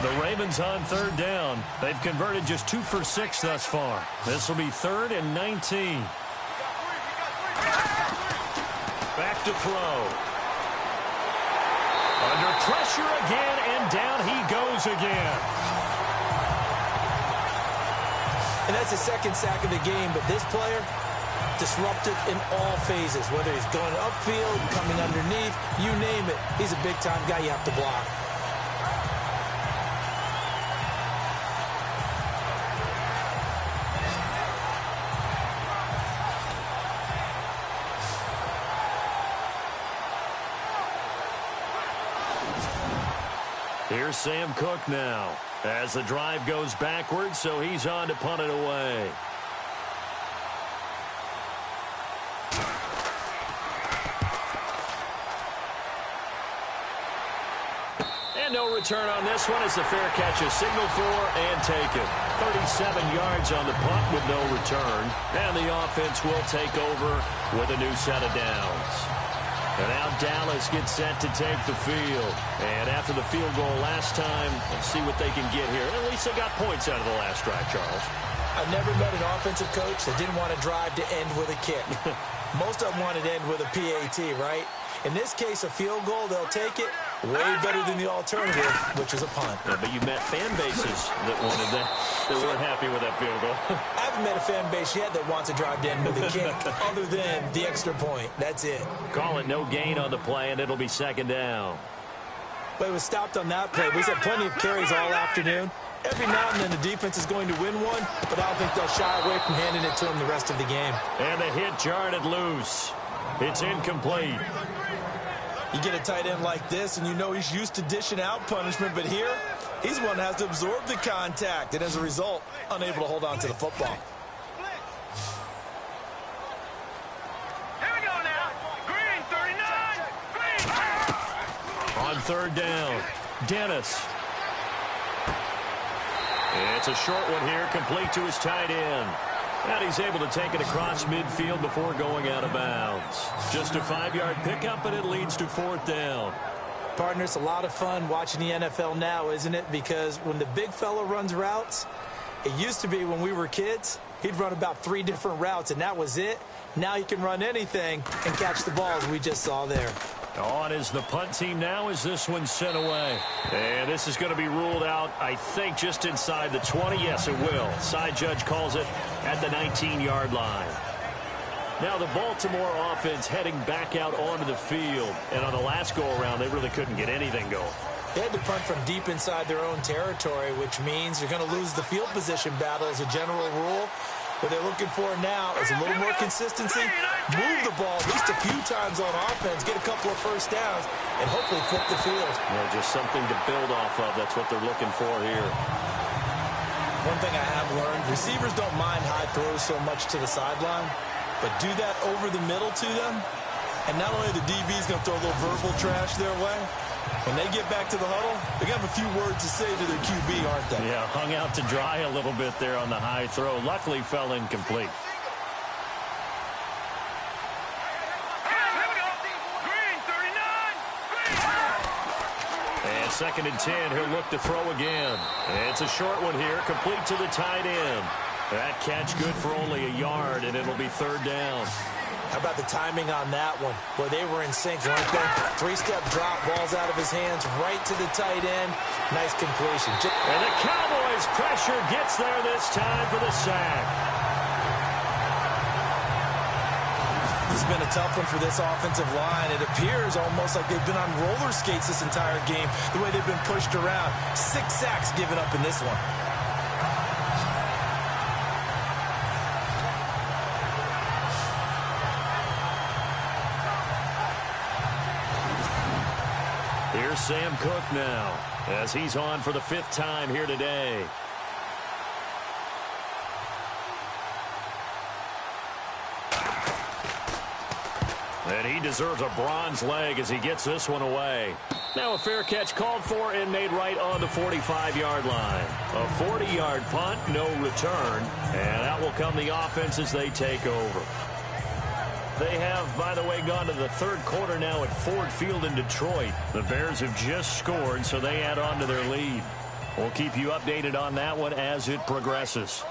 The Ravens on third down. They've converted just 2 for 6 thus far. This will be 3rd and 19. Back to throw. Under pressure again, and down he goes again. And that's the second sack of the game, but this player disruptive in all phases, whether he's going upfield, coming underneath, you name it. He's a big-time guy you have to block. Here's Sam Cook now as the drive goes backwards, so he's on to punt it away. And no return on this one as the fair catch is signaled for and taken. 37 yards on the punt with no return. And the offense will take over with a new set of downs. And now Dallas gets set to take the field. And after the field goal last time, let's see what they can get here. At least they got points out of the last drive, Charles. I've never met an offensive coach that didn't want to drive to end with a kick. Most of them want to end with a PAT, right? In this case, a field goal, they'll take it. Way better than the alternative, which is a punt. Yeah, but you met fan bases that wanted that, that weren't happy with that field goal. I haven't met a fan base yet that wants to drive to end with a kick other than the extra point. That's it. Call it no gain on the play, and it'll be 2nd down. But it was stopped on that play. We've had plenty of carries all afternoon. Every now and then the defense is going to win one, but I don't think they'll shy away from handing it to them the rest of the game. And the hit jarred it loose. It's incomplete. You get a tight end like this, and you know he's used to dishing out punishment, but here, he's the one that has to absorb the contact, and as a result, unable to hold on to the football. Here we go now. Green, 39. Green. On 3rd down, Dennis. It's a short one here, complete to his tight end. And he's able to take it across midfield before going out of bounds. Just a 5-yard pickup, and it leads to 4th down. Partner, it's a lot of fun watching the NFL now, isn't it? Because when the big fella runs routes, it used to be when we were kids, he'd run about 3 different routes, and that was it. Now he can run anything and catch the balls we just saw there. On is the punt team now as this one's sent away. And this is going to be ruled out, I think, just inside the 20. Yes, it will. Side judge calls it at the 19-yard line. Now the Baltimore offense heading back out onto the field. And on the last go-around, they really couldn't get anything going. They had to punt from deep inside their own territory, which means you're going to lose the field position battle as a general rule. What they're looking for now is a little more consistency, move the ball at least a few times on offense, get a couple of first downs, and hopefully flip the field. Yeah, just something to build off of. That's what they're looking for here. One thing I have learned, receivers don't mind high throws so much to the sideline, but do that over the middle to them, and not only the DB's going to throw a little verbal trash their way, when they get back to the huddle, they're going to have a few words to say to their QB, aren't they? Yeah, hung out to dry a little bit there on the high throw. Luckily fell incomplete. And 2nd and 10, he'll look to throw again. It's a short one here, complete to the tight end. That catch good for only a yard, and it'll be 3rd down. How about the timing on that one? Boy, they were in sync, weren't they? 3-step drop, balls out of his hands, right to the tight end. Nice completion. And the Cowboys' pressure gets there this time for the sack. This has been a tough one for this offensive line. It appears almost like they've been on roller skates this entire game, the way they've been pushed around. 6 sacks given up in this one. Here's Sam Cook now, as he's on for the 5th time here today. And he deserves a bronze leg as he gets this one away. Now a fair catch called for and made right on the 45-yard line. A 40-yard punt, no return, and out will come the offense as they take over. They have, by the way, gone to the 3rd quarter now at Ford Field in Detroit. The Bears have just scored, so they add on to their lead. We'll keep you updated on that one as it progresses.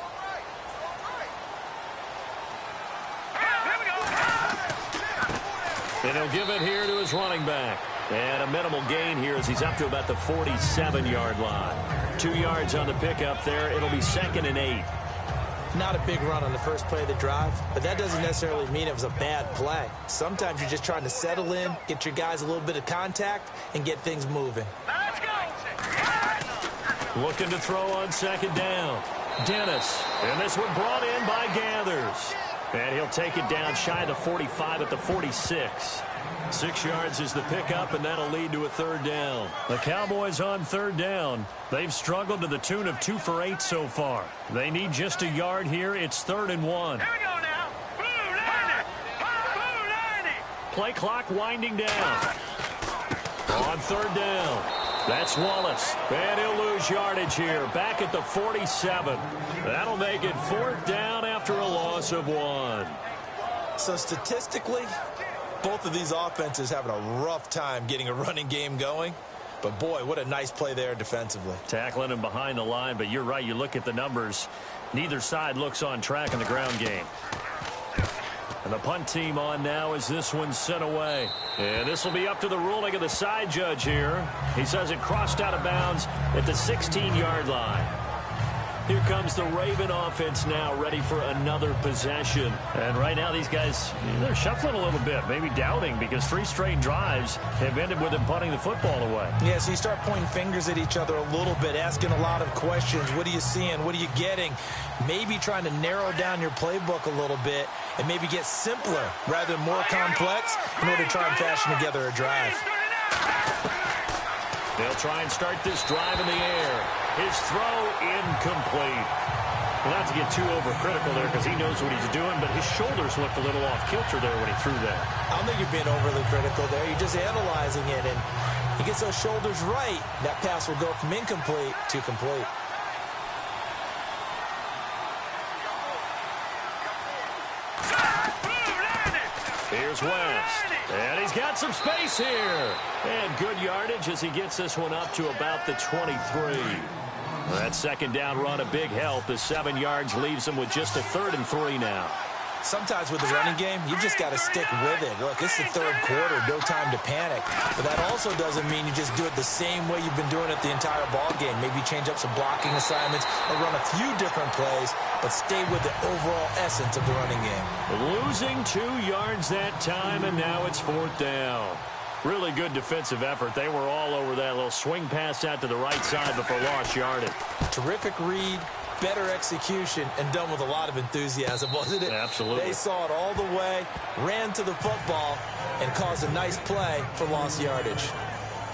And he'll give it here to his running back. And a minimal gain here as he's up to about the 47-yard line. 2 yards on the pickup there. It'll be 2nd and 8. Not a big run on the first play of the drive, but that doesn't necessarily mean it was a bad play. Sometimes you're just trying to settle in, get your guys a little bit of contact, and get things moving. Let's go. Looking to throw on 2nd down. Dennis. And this one brought in by Gathers. And he'll take it down shy of the 45 at the 46. 6 yards is the pickup, and that'll lead to a 3rd down. The Cowboys on 3rd down. They've struggled to the tune of 2 for 8 so far. They need just a yard here. It's 3rd and 1. Here we go now. Blue 90. Blue 90. Play clock winding down. On 3rd down. That's Wallace. And he'll lose yardage here. Back at the 47. That'll make it 4th down after a loss of 1. So statistically, both of these offenses having a rough time getting a running game going. But, boy, what a nice play there defensively. Tackling him behind the line, but you're right. You look at the numbers. Neither side looks on track in the ground game. And the punt team on now as this one's sent away. And this will be up to the ruling of the side judge here. He says it crossed out of bounds at the 16-yard line. Here comes the Raven offense now, ready for another possession. And right now these guys, they're shuffling a little bit, maybe doubting, because 3 straight drives have ended with them punting the football away. Yeah, so you start pointing fingers at each other a little bit, asking a lot of questions. What are you seeing? What are you getting? Maybe trying to narrow down your playbook a little bit and maybe get simpler rather than more complex in order to try and fashion together a drive. They'll try and start this drive in the air. His throw incomplete. Well, not to get too overcritical there because he knows what he's doing, but his shoulders looked a little off kilter there when he threw that. I don't think you're being overly critical there. You're just analyzing it, and he gets those shoulders right. That pass will go from incomplete to complete. goes west. And he's got some space here. And good yardage as he gets this one up to about the 23. That second down run, a big help. The 7 yards leaves him with just a 3rd and 3 now. Sometimes with the running game, you just got to stick with it. Look, it's the 3rd quarter, no time to panic. But that also doesn't mean you just do it the same way you've been doing it the entire ball game. Maybe change up some blocking assignments or run a few different plays, but stay with the overall essence of the running game. Losing 2 yards that time, and now it's 4th down. Really good defensive effort. They were all over that little swing pass out to the right side before lost yardage. Terrific read, better execution, and done with a lot of enthusiasm, wasn't it? Absolutely. They saw it all the way, ran to the football, and caused a nice play for lost yardage.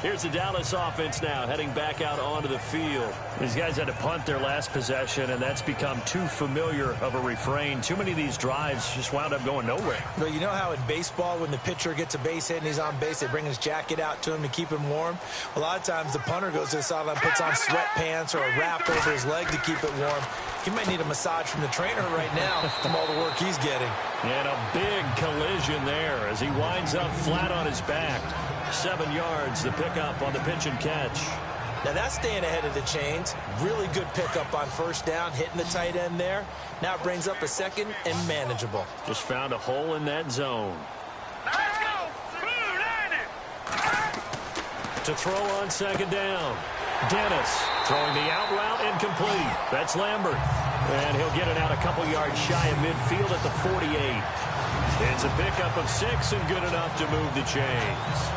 Here's the Dallas offense now, heading back out onto the field. These guys had to punt their last possession, and that's become too familiar of a refrain. Too many of these drives just wound up going nowhere. But you know how in baseball, when the pitcher gets a base hit and he's on base, they bring his jacket out to him to keep him warm? A lot of times the punter goes to the sideline, puts on sweatpants or a wrap over his leg to keep it warm. He might need a massage from the trainer right now from all the work he's getting. And a big collision there as he winds up flat on his back. 7 yards, the pickup on the pitch and catch. Now that's staying ahead of the chains. Really good pickup on 1st down, hitting the tight end there. Now it brings up a 2nd and manageable. Just found a hole in that zone. Let's go. To throw on 2nd down. Dennis throwing the out route incomplete. That's Lambert. And he'll get it out a couple yards shy of midfield at the 48. It's a pickup of 6 and good enough to move the chains.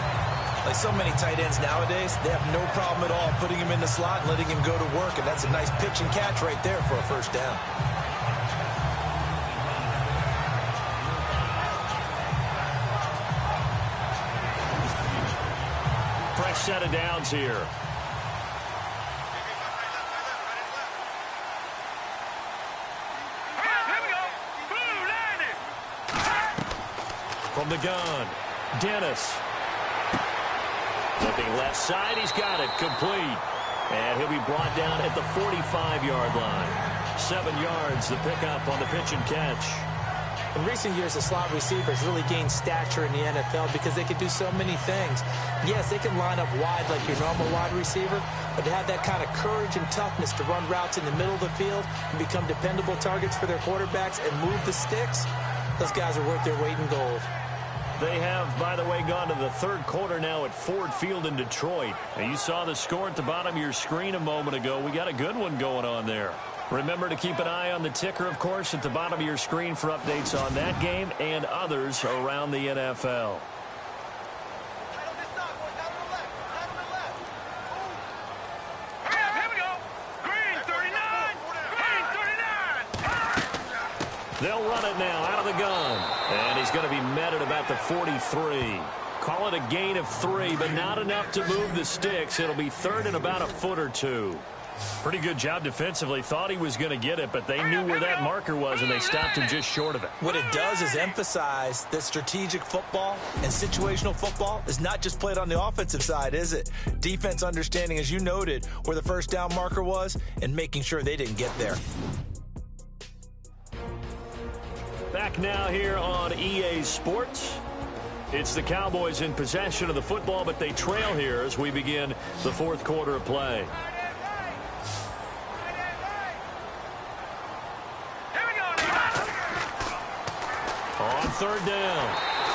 Like so many tight ends nowadays, they have no problem at all putting him in the slot and letting him go to work. And that's a nice pitch and catch right there for a 1st down. Fresh set of downs here. From the gun, Dennis. Looking left side, he's got it, complete. And he'll be brought down at the 45-yard line. 7 yards, the pickup on the pitch and catch. In recent years, the slot receivers really gained stature in the NFL because they can do so many things. Yes, they can line up wide like your normal wide receiver, but to have that kind of courage and toughness to run routes in the middle of the field and become dependable targets for their quarterbacks and move the sticks, those guys are worth their weight in gold. They have, by the way, gone to the 3rd quarter now at Ford Field in Detroit. And you saw the score at the bottom of your screen a moment ago. We got a good one going on there. Remember to keep an eye on the ticker, of course, at the bottom of your screen for updates on that game and others around the NFL. Here we go. Green 39. Green 39. They'll run it now out of the gun. And he's going to be met at about the 43. Call it a gain of 3, but not enough to move the sticks. It'll be 3rd and about a foot or 2. Pretty good job defensively. Thought he was going to get it, but they knew where that marker was, and they stopped him just short of it. What it does is emphasize that strategic football and situational football is not just played on the offensive side, is it? Defense understanding, as you noted, where the 1st down marker was and making sure they didn't get there. Back now here on EA Sports. It's the Cowboys in possession of the football, but they trail here as we begin the 4th quarter of play. On 3rd down,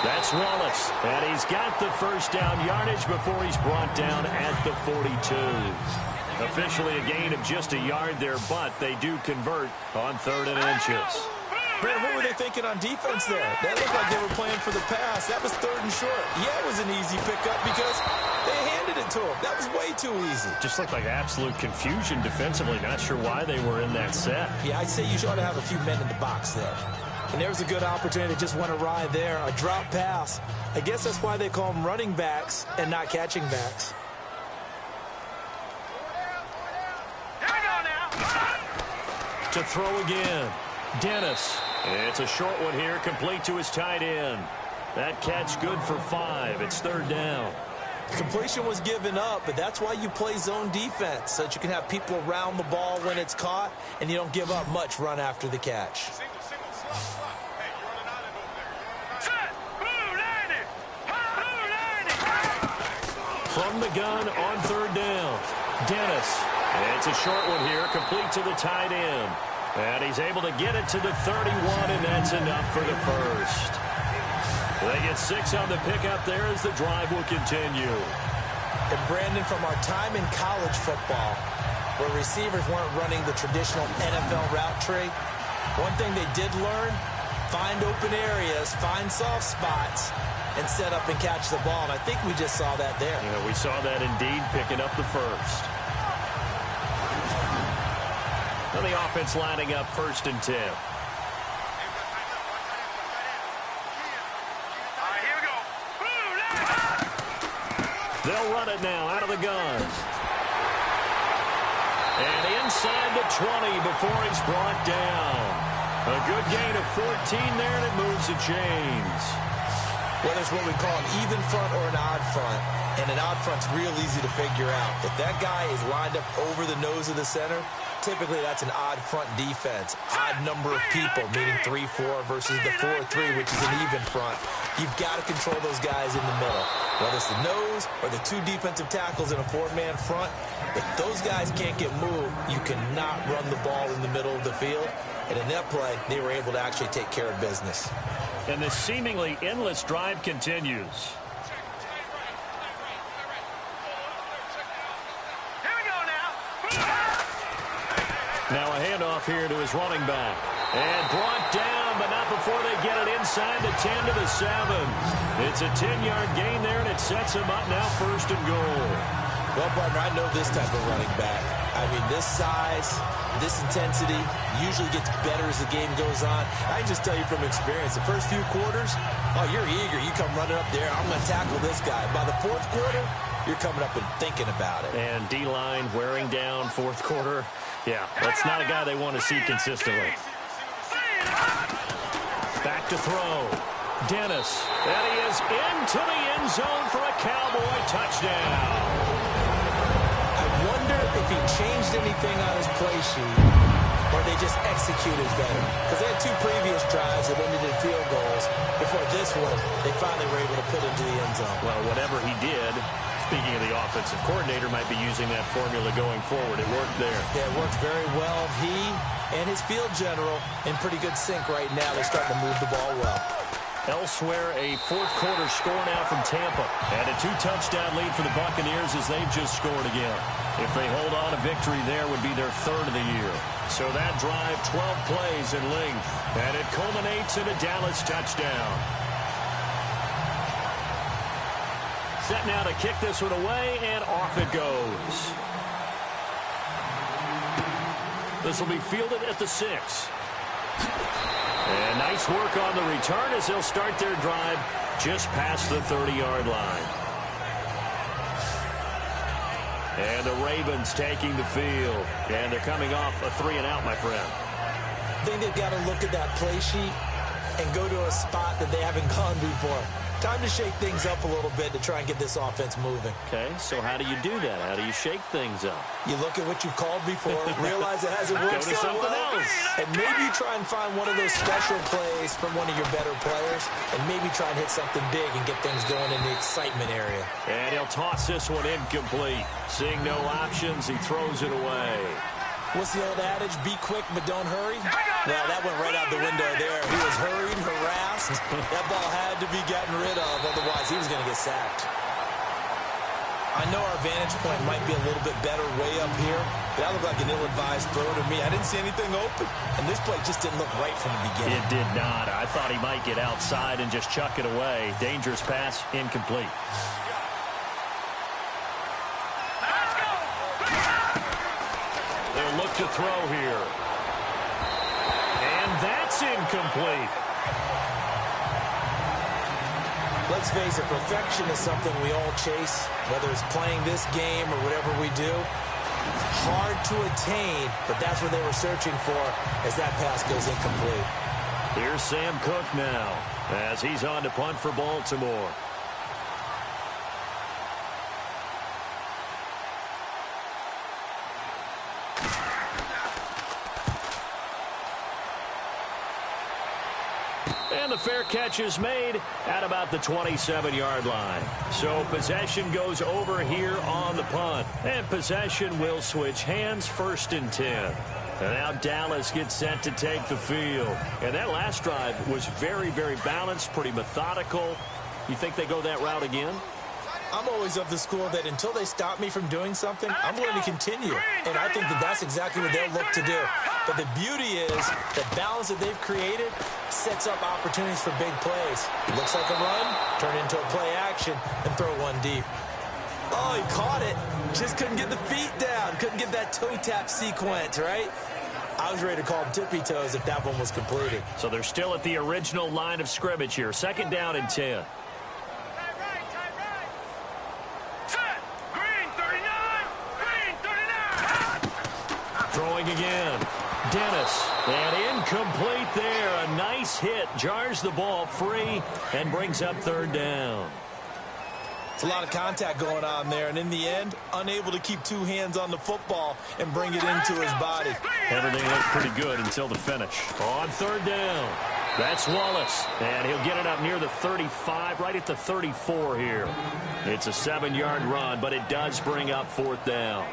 that's Wallace. And he's got the 1st down yardage before he's brought down at the 42. Officially a gain of just a yard there, but they do convert on 3rd and inches. Brandon, what were they thinking on defense there? That looked like they were playing for the pass. That was 3rd and short. Yeah, it was an easy pickup because they handed it to him. That was way too easy. Just looked like absolute confusion defensively. Not sure why they were in that set. Yeah, I'd say you ought to have a few men in the box there. And there was a good opportunity that just went awry there. A drop pass. I guess that's why they call them running backs and not catching backs. Here we go now. To throw again, Dennis. It's a short one here, complete to his tight end. That catch good for 5. It's 3rd down. Completion was given up, but that's why you play zone defense, so that you can have people around the ball when it's caught, and you don't give up much run after the catch. Set. Blue from the gun on third down. Dennis. It's a short one here, complete to the tight end. And he's able to get it to the 31, and that's enough for the first. They get 6 on the pickup there as the drive will continue. And Brandon, from our time in college football, where receivers weren't running the traditional NFL route tree, one thing they did learn, find open areas, find soft spots, and set up and catch the ball. And I think we just saw that there. Yeah, we saw that indeed, picking up the first. And the offense lining up 1st and 10. All right, here we go. They'll run it now out of the gun. And inside the 20 before he's brought down. A good gain of 14 there, and it moves the chains. Whether it's what we call an even front or an odd front, and an odd front's real easy to figure out. If that guy is lined up over the nose of the center, typically that's an odd front defense. Odd number of people, meaning 3-4 versus the 4-3, which is an even front. You've got to control those guys in the middle. Whether it's the nose or the 2 defensive tackles in a 4-man front, if those guys can't get moved, you cannot run the ball in the middle of the field. And in that play, they were able to actually take care of business. And the seemingly endless drive continues. Here we go now. Now a handoff here to his running back. And brought down, but not before they get it inside the 10 to the 7. It's a 10-yard gain there, and it sets him up now 1st and goal. Well, partner, I know this type of running back. I mean, this size, this intensity usually gets better as the game goes on. I can just tell you from experience, the first few quarters, oh, you're eager. You come running up there, I'm going to tackle this guy. By the 4th quarter, you're coming up and thinking about it. And D-line wearing down 4th quarter. Yeah, that's not a guy they want to see consistently. Back to throw. Dennis. And he is into the end zone for a Cowboy touchdown. I wonder if he changed anything on his play sheet or they just executed better. Because they had 2 previous drives that ended in field goals. Before this one, they finally were able to put into the end zone. Well, whatever he did, speaking of the offensive coordinator, might be using that formula going forward. It worked there. Yeah, it worked very well. He and his field general in pretty good sync right now. They're starting to move the ball well. Elsewhere, a 4th quarter score now from Tampa. And a 2-touchdown lead for the Buccaneers as they've just scored again. If they hold on, a victory there would be their 3rd of the year. So that drive, 12 plays in length. And it culminates in a Dallas touchdown. Set now to kick this one away, and off it goes. This will be fielded at the 6. And nice work on the return as they'll start their drive just past the 30-yard line. And the Ravens taking the field. And they're coming off a 3-and-out, my friend. I think they've got to look at that play sheet and go to a spot that they haven't gone before. Time to shake things up a little bit to try and get this offense moving. Okay, so how do you do that? How do you shake things up? You look at what you've called before, realize it hasn't worked Go to something else. and maybe try and find one of those special plays from one of your better players, and maybe try and hit something big and get things going in the excitement area. And he'll toss this one incomplete. Seeing no options, he throws it away. What's the old adage? Be quick, but don't hurry? Well, that went right out the window there. He was hurried, harassed. That ball had to be gotten rid of, otherwise he was going to get sacked. I know our vantage point might be a little bit better way up here, but that looked like an ill-advised throw to me. I didn't see anything open, and this play just didn't look right from the beginning. It did not. I thought he might get outside and just chuck it away. Dangerous pass, incomplete. They'll look to throw here. And that's incomplete. Let's face it, perfection is something we all chase, whether it's playing this game or whatever we do. Hard to attain, but that's what they were searching for as that pass goes incomplete. Here's Sam Cook now as he's on to punt for Baltimore. And the fair catch is made at about the 27-yard line. So possession goes over here on the punt. And possession will switch hands, 1st and 10. And now Dallas gets set to take the field. And that last drive was very, very balanced, pretty methodical. You think they go that route again? I'm always of the school that until they stop me from doing something, I'm going to continue. And I think that that's exactly what they'll look to do. But the beauty is the balance that they've created sets up opportunities for big plays. Looks like a run, turn into a play action, and throw one deep. Oh, he caught it. Just couldn't get the feet down. Couldn't get that toe tap sequence, right? I was ready to call him tippy toes if that one was completed. So they're still at the original line of scrimmage here. 2nd down and 10. Throwing again. Dennis. And incomplete there. A nice hit. Jars the ball free and brings up 3rd down. It's a lot of contact going on there, and in the end, unable to keep 2 hands on the football and bring it into his body. Everything looked pretty good until the finish. On 3rd down. That's Wallace. And he'll get it up near the 35, right at the 34 here. It's a 7-yard run, but it does bring up 4th down.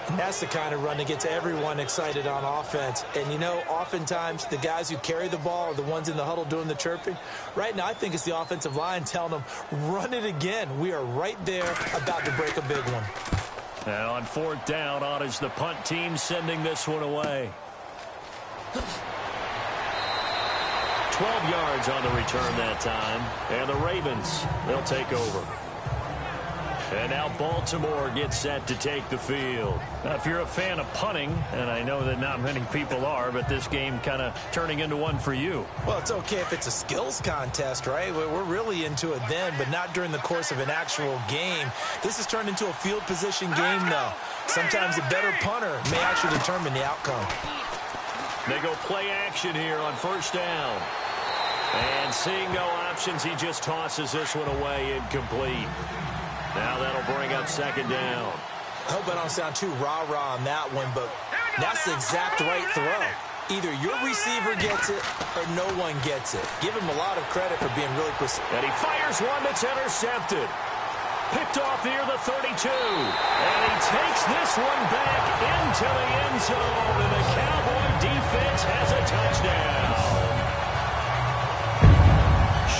And that's the kind of run that gets everyone excited on offense. And, you know, oftentimes the guys who carry the ball are the ones in the huddle doing the chirping. Right now, I think it's the offensive line telling them, run it again. We are right there about to break a big one. And on 4th down, on is the punt team sending this one away. 12 yards on the return that time. And the Ravens, they'll take over. And now Baltimore gets set to take the field. Now, if you're a fan of punting, and I know that not many people are, but this game kind of turning into one for you. Well, it's okay if it's a skills contest, right? We're really into it then, but not during the course of an actual game. This has turned into a field position game, though. Sometimes the better punter may actually determine the outcome. They go play action here on 1st down. And seeing no options, he just tosses this one away incomplete. Now that'll bring up 2nd down. I hope I don't sound too rah-rah on that one, but that's the exact right throw. Either your receiver gets it or no one gets it. Give him a lot of credit for being really precise. And he fires one that's intercepted. Picked off near the 32. And he takes this one back into the end zone. And the Cowboy defense has a touchdown.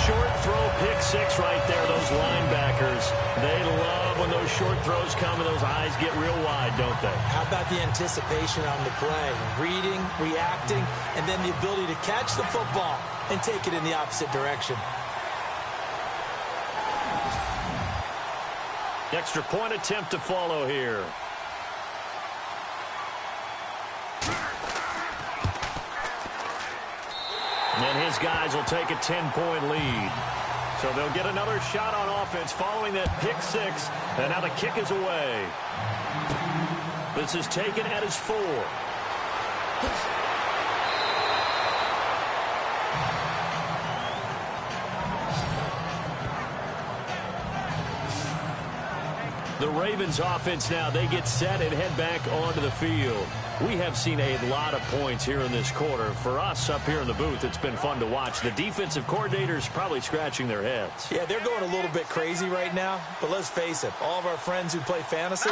Short throw, pick 6 right there. Those linebackers, they love when those short throws come and those eyes get real wide, don't they? How about the anticipation on the play? Reading, reacting, and then the ability to catch the football and take it in the opposite direction. Extra point attempt to follow here. And his guys will take a 10-point lead. So they'll get another shot on offense following that pick 6. And now the kick is away. This is taken at his 4. The Ravens offense now, they get set and head back onto the field. We have seen a lot of points here in this quarter. For us up here in the booth, it's been fun to watch. The defensive coordinators probably scratching their heads. Yeah, they're going a little bit crazy right now. But let's face it, all of our friends who play fantasy,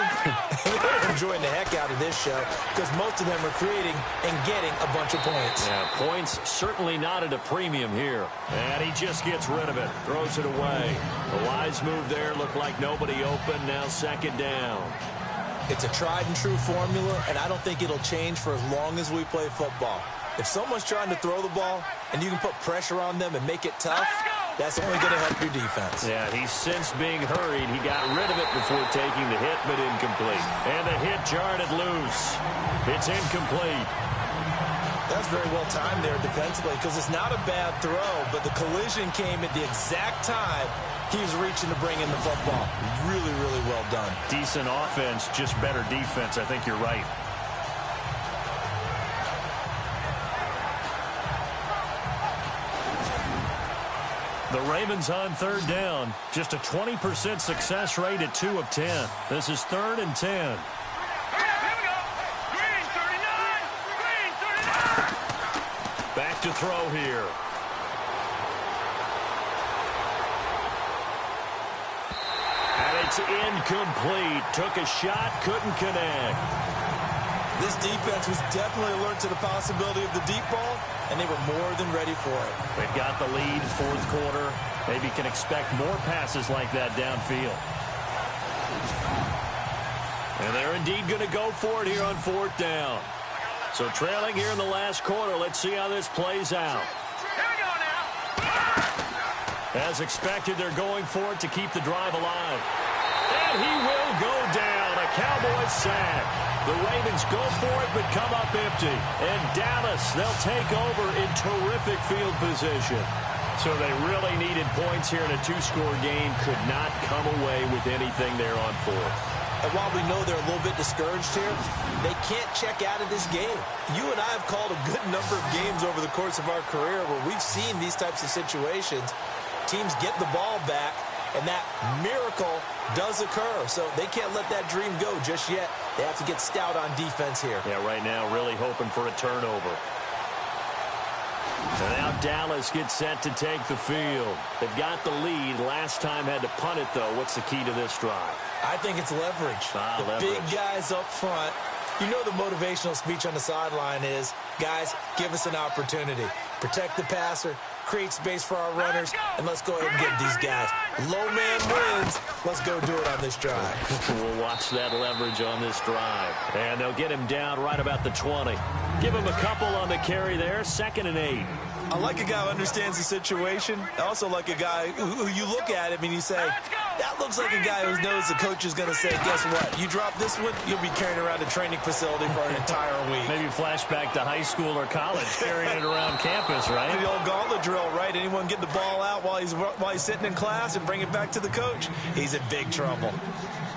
they're enjoying the heck out of this show because most of them are creating and getting a bunch of points. Yeah, points certainly not at a premium here. And he just gets rid of it, throws it away. The wise move there, looked like nobody open. Now 2nd down. It's a tried and true formula, and I don't think it'll change for as long as we play football. If someone's trying to throw the ball and you can put pressure on them and make it tough, that's only going to help your defense. Yeah, he's since being hurried. He got rid of it before taking the hit, but incomplete. And the hit jarred it loose. It's incomplete. That's very well timed there defensively because it's not a bad throw, but the collision came at the exact time he was reaching to bring in the football. Really, really well done. Decent offense, just better defense. I think you're right. The Ravens on 3rd down. Just a 20% success rate at 2 of 10. This is 3rd and 10. Back to throw here. It's incomplete. Took a shot, couldn't connect. This defense was definitely alert to the possibility of the deep ball, and they were more than ready for it. They've got the lead, fourth quarter. Maybe can expect more passes like that downfield. And they're indeed going to go for it here on fourth down. So trailing here in the last quarter. Let's see how this plays out. Here we go now. As expected, they're going for it to keep the drive alive. And he will go down. A Cowboys sack. The Ravens go for it but come up empty. And Dallas, they'll take over in terrific field position. So they really needed points here in a two-score game. Could not come away with anything there on fourth. And while we know they're a little bit discouraged here, they can't check out of this game. You and I have called a good number of games over the course of our career where we've seen these types of situations. Teams get the ball back, and that miracle does occur. So they can't let that dream go just yet. They have to get stout on defense here. Yeah, right now really hoping for a turnover. So now Dallas gets set to take the field. They've got the lead. Last time had to punt it, though. What's the key to this drive? I think it's leverage. The big guys up front. You know the motivational speech on the sideline is, guys, give us an opportunity. Protect the passer, create space for our runners, and let's go ahead and get these guys. Low man wins. Let's go do it on this drive. We'll watch that leverage on this drive. And they'll get him down right about the 20. Give him a couple on the carry there, 2nd and 8. I like a guy who understands the situation. I also like a guy who you look at him and you say, that looks like a guy who knows the coach is going to say, guess what? You drop this one, you'll be carrying around a training facility for an entire week. Maybe flashback to high school or college, carrying it around campus, right? The old gauntlet drill, right? Anyone get the ball out while he's sitting in class and bring it back to the coach? He's in big trouble.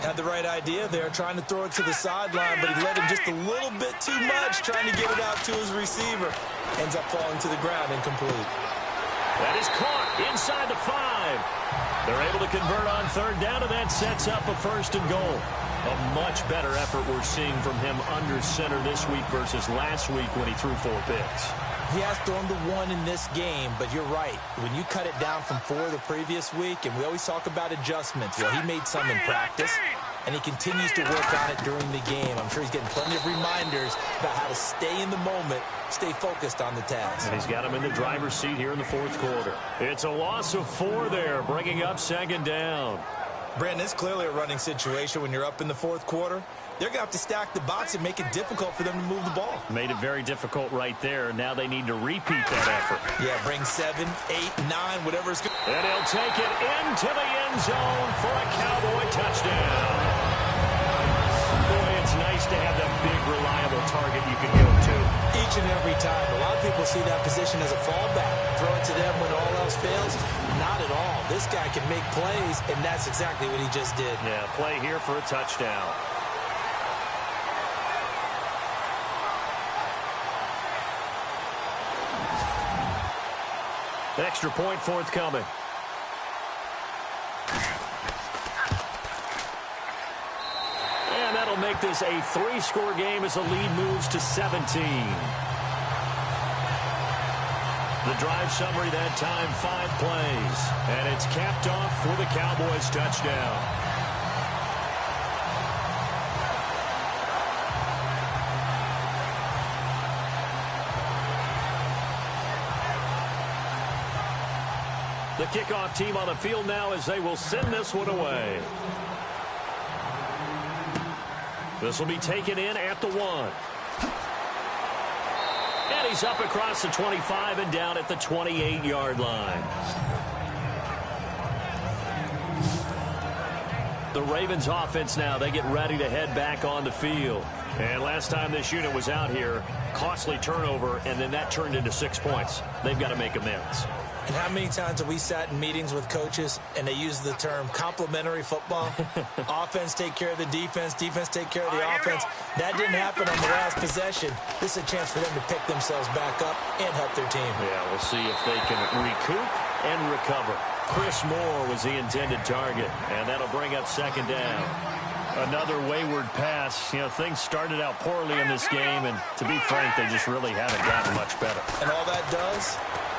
Had the right idea there, trying to throw it to the sideline, but he let him just a little bit too much, trying to get it out to his receiver. Ends up falling to the ground incomplete. That is caught inside the 5. They're able to convert on third down, and that sets up a 1st and goal. A much better effort we're seeing from him under center this week versus last week when he threw 4 picks. He has thrown the 1 in this game, but you're right. When you cut it down from 4 the previous week, and we always talk about adjustments, well, he made some in practice, and he continues to work on it during the game. I'm sure he's getting plenty of reminders about how to stay in the moment, stay focused on the task. And he's got him in the driver's seat here in the fourth quarter. It's a loss of 4 there, bringing up 2nd down. Brandon, it's clearly a running situation when you're up in the fourth quarter. They're going to have to stack the box and make it difficult for them to move the ball. Made it very difficult right there. Now they need to repeat that effort. Yeah, bring 7, 8, 9, whatever is good. And he'll take it into the end zone for a Cowboy touchdown. Boy, it's nice to have that big, reliable target you can go to. Each and every time. A lot of people see that position as a fallback. Throw it to them when all else fails. Not at all. This guy can make plays, and that's exactly what he just did. Yeah, play here for a touchdown. Extra point forthcoming. And that'll make this a 3-score game as the lead moves to 17. The drive summary that time, 5 plays. And it's capped off for the Cowboys touchdown. The kickoff team on the field now as they will send this one away. This will be taken in at the 1. And he's up across the 25 and down at the 28-yard line. The Ravens offense now, they get ready to head back on the field. And last time this unit was out here, costly turnover, and then that turned into 6 points. They've got to make amends. And how many times have we sat in meetings with coaches and they use the term complementary football? Offense take care of the defense, defense take care of the offense. That didn't happen on the last possession. This is a chance for them to pick themselves back up and help their team. Yeah, we'll see if they can recoup and recover. Chris Moore was the intended target, and that'll bring up 2nd down. Another wayward pass. You know, things started out poorly in this game, and to be frank, they just really haven't gotten much better. And all that does,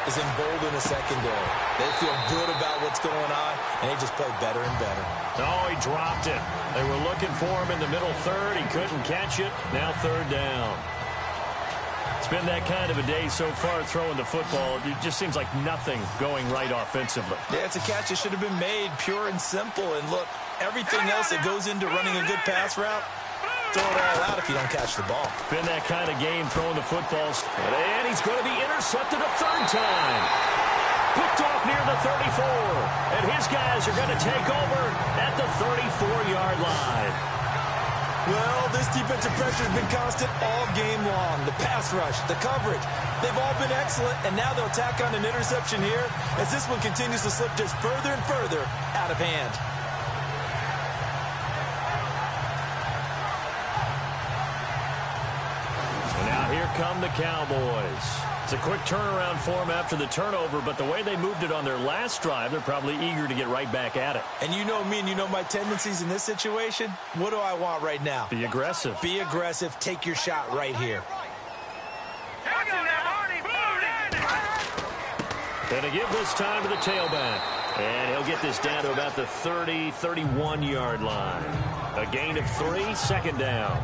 is embolden the secondary. They feel good about what's going on, and they just play better and better. Oh, he dropped it. They were looking for him in the middle third. He couldn't catch it. Now third down. It's been that kind of a day so far throwing the football. It just seems like nothing going right offensively. Yeah, it's a catch that should have been made, pure and simple. And look, everything else that goes into running a good pass route, throw it all out if you don't catch the ball. Been that kind of game throwing the football. And he's going to be intercepted a third time. Picked off near the 34. And his guys are going to take over at the 34-yard line. Well, this defensive pressure has been constant all game long. The pass rush, the coverage, they've all been excellent, and now they'll tack on an interception here as this one continues to slip just further and further out of hand. And now here come the Cowboys. It's a quick turnaround for them after the turnover, but the way they moved it on their last drive, they're probably eager to get right back at it. And you know me and you know my tendencies in this situation. What do I want right now? Be aggressive. Be aggressive. Take your shot right here. Going to give this time to the tailback. And he'll get this down to about the 30, 31-yard line. A gain of 3, second down.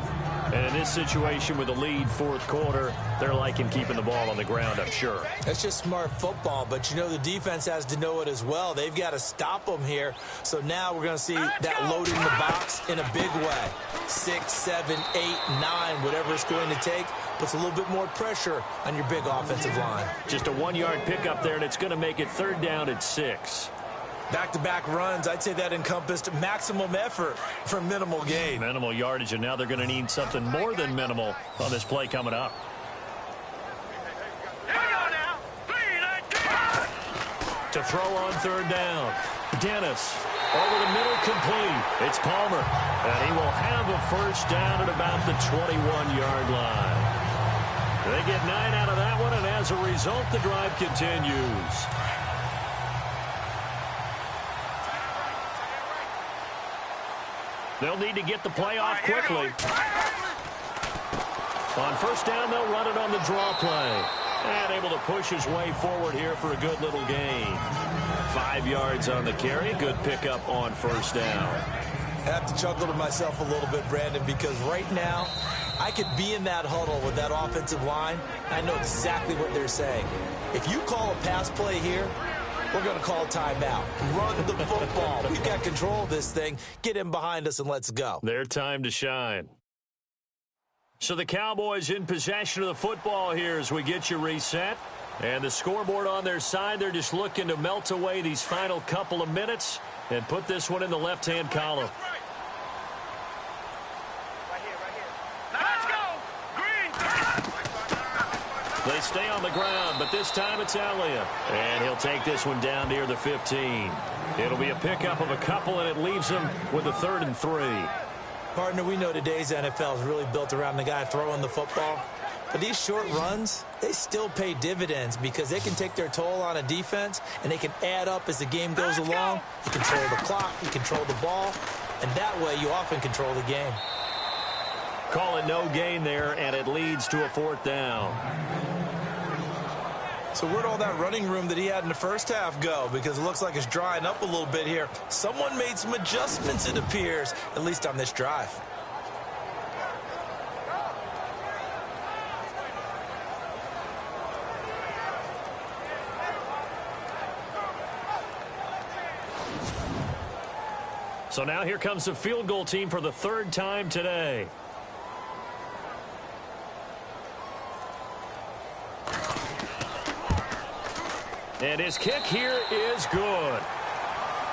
And in this situation with a lead fourth quarter, they're liking keeping the ball on the ground, I'm sure. That's just smart football, but you know the defense has to know it as well. They've got to stop them here. So now we're going to see that loading the box in a big way. 6, 7, 8, 9, whatever it's going to take, puts a little bit more pressure on your big offensive line. Just a 1-yard pickup there, and it's going to make it third down at 6. Back-to-back runs, I'd say that encompassed maximum effort for minimal gain. Minimal yardage, and now they're going to need something more than minimal on this play coming up. To throw on third down. Dennis over the middle, complete. It's Palmer, and he will have a first down at about the 21-yard line. They get 9 out of that one, and as a result, the drive continues. They'll need to get the play off quickly. On first down, they'll run it on the draw play. And able to push his way forward here for a good little gain. 5 yards on the carry. Good pickup on first down. I have to chuckle to myself a little bit, Brandon, because right now I could be in that huddle with that offensive line. I know exactly what they're saying. If you call a pass play here, we're going to call timeout. Run the football. We've got control of this thing. Get in behind us and let's go. Their time to shine. So the Cowboys in possession of the football here as we get you reset. And the scoreboard on their side, they're just looking to melt away these final couple of minutes and put this one in the left-hand column. They stay on the ground, but this time it's Elliott. And he'll take this one down near the 15. It'll be a pickup of a couple, and it leaves him with a 3rd and 3. Partner, we know today's NFL is really built around the guy throwing the football. But these short runs, they still pay dividends because they can take their toll on a defense, and they can add up as the game goes along. You control the clock, you control the ball, and that way you often control the game. Call it no gain there, and it leads to a 4th down. So where'd all that running room that he had in the first half go? Because it looks like it's drying up a little bit here. Someone made some adjustments, it appears, at least on this drive. So now here comes the field goal team for the 3rd time today. And his kick here is good.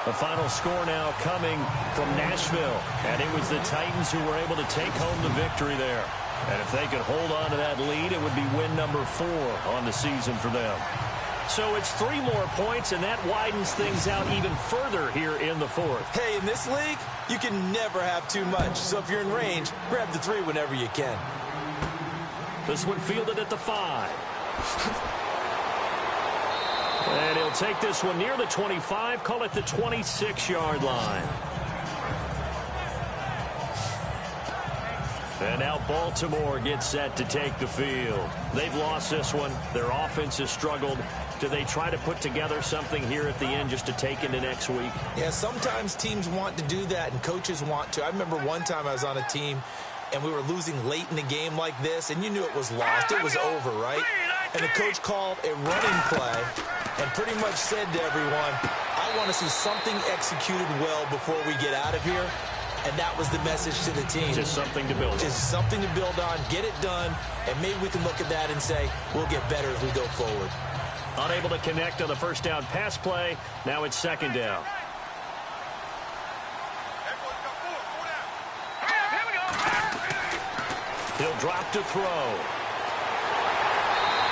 The final score now coming from Nashville. And it was the Titans who were able to take home the victory there. And if they could hold on to that lead, it would be win number 4 on the season for them. So it's 3 more points, and that widens things out even further here in the 4th. Hey, in this league, you can never have too much. So if you're in range, grab the 3 whenever you can. This one fielded at the 5. And he'll take this one near the 25, call it the 26-yard line. And now Baltimore gets set to take the field. They've lost this one. Their offense has struggled. Do they try to put together something here at the end just to take into next week? Yeah, sometimes teams want to do that and coaches want to. I remember one time I was on a team and we were losing late in the game like this, and you knew it was lost. It was over, right? And the coach called a running play and pretty much said to everyone, I want to see something executed well before we get out of here. And that was the message to the team. Just something to build on. Just something to build on, get it done, and maybe we can look at that and say, we'll get better as we go forward. Unable to connect on the first down pass play. Now it's second down. He'll drop to throw.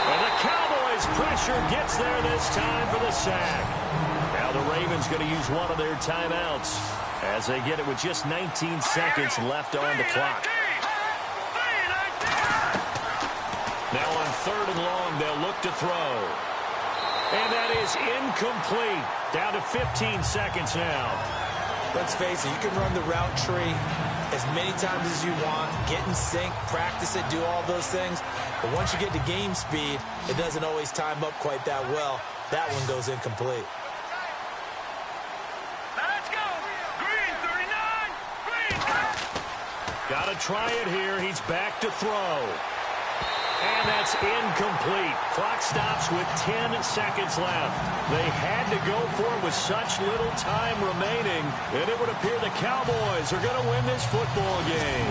And the Cowboys pressure gets there this time for the sack. Now the Ravens going to use one of their timeouts as they get it with just 19 seconds left on the clock. Now on 3rd and long, they'll look to throw. And that is incomplete. Down to 15 seconds now. Let's face it, you can run the route tree as many times as you want, get in sync, practice it, do all those things. But once you get to game speed, it doesn't always time up quite that well. That one goes incomplete. Let's go. Green, 39. Green. Got to try it here. He's back to throw. And that's incomplete. Clock stops with 10 seconds left. They had to go for it with such little time remaining, and it would appear the Cowboys are going to win this football game.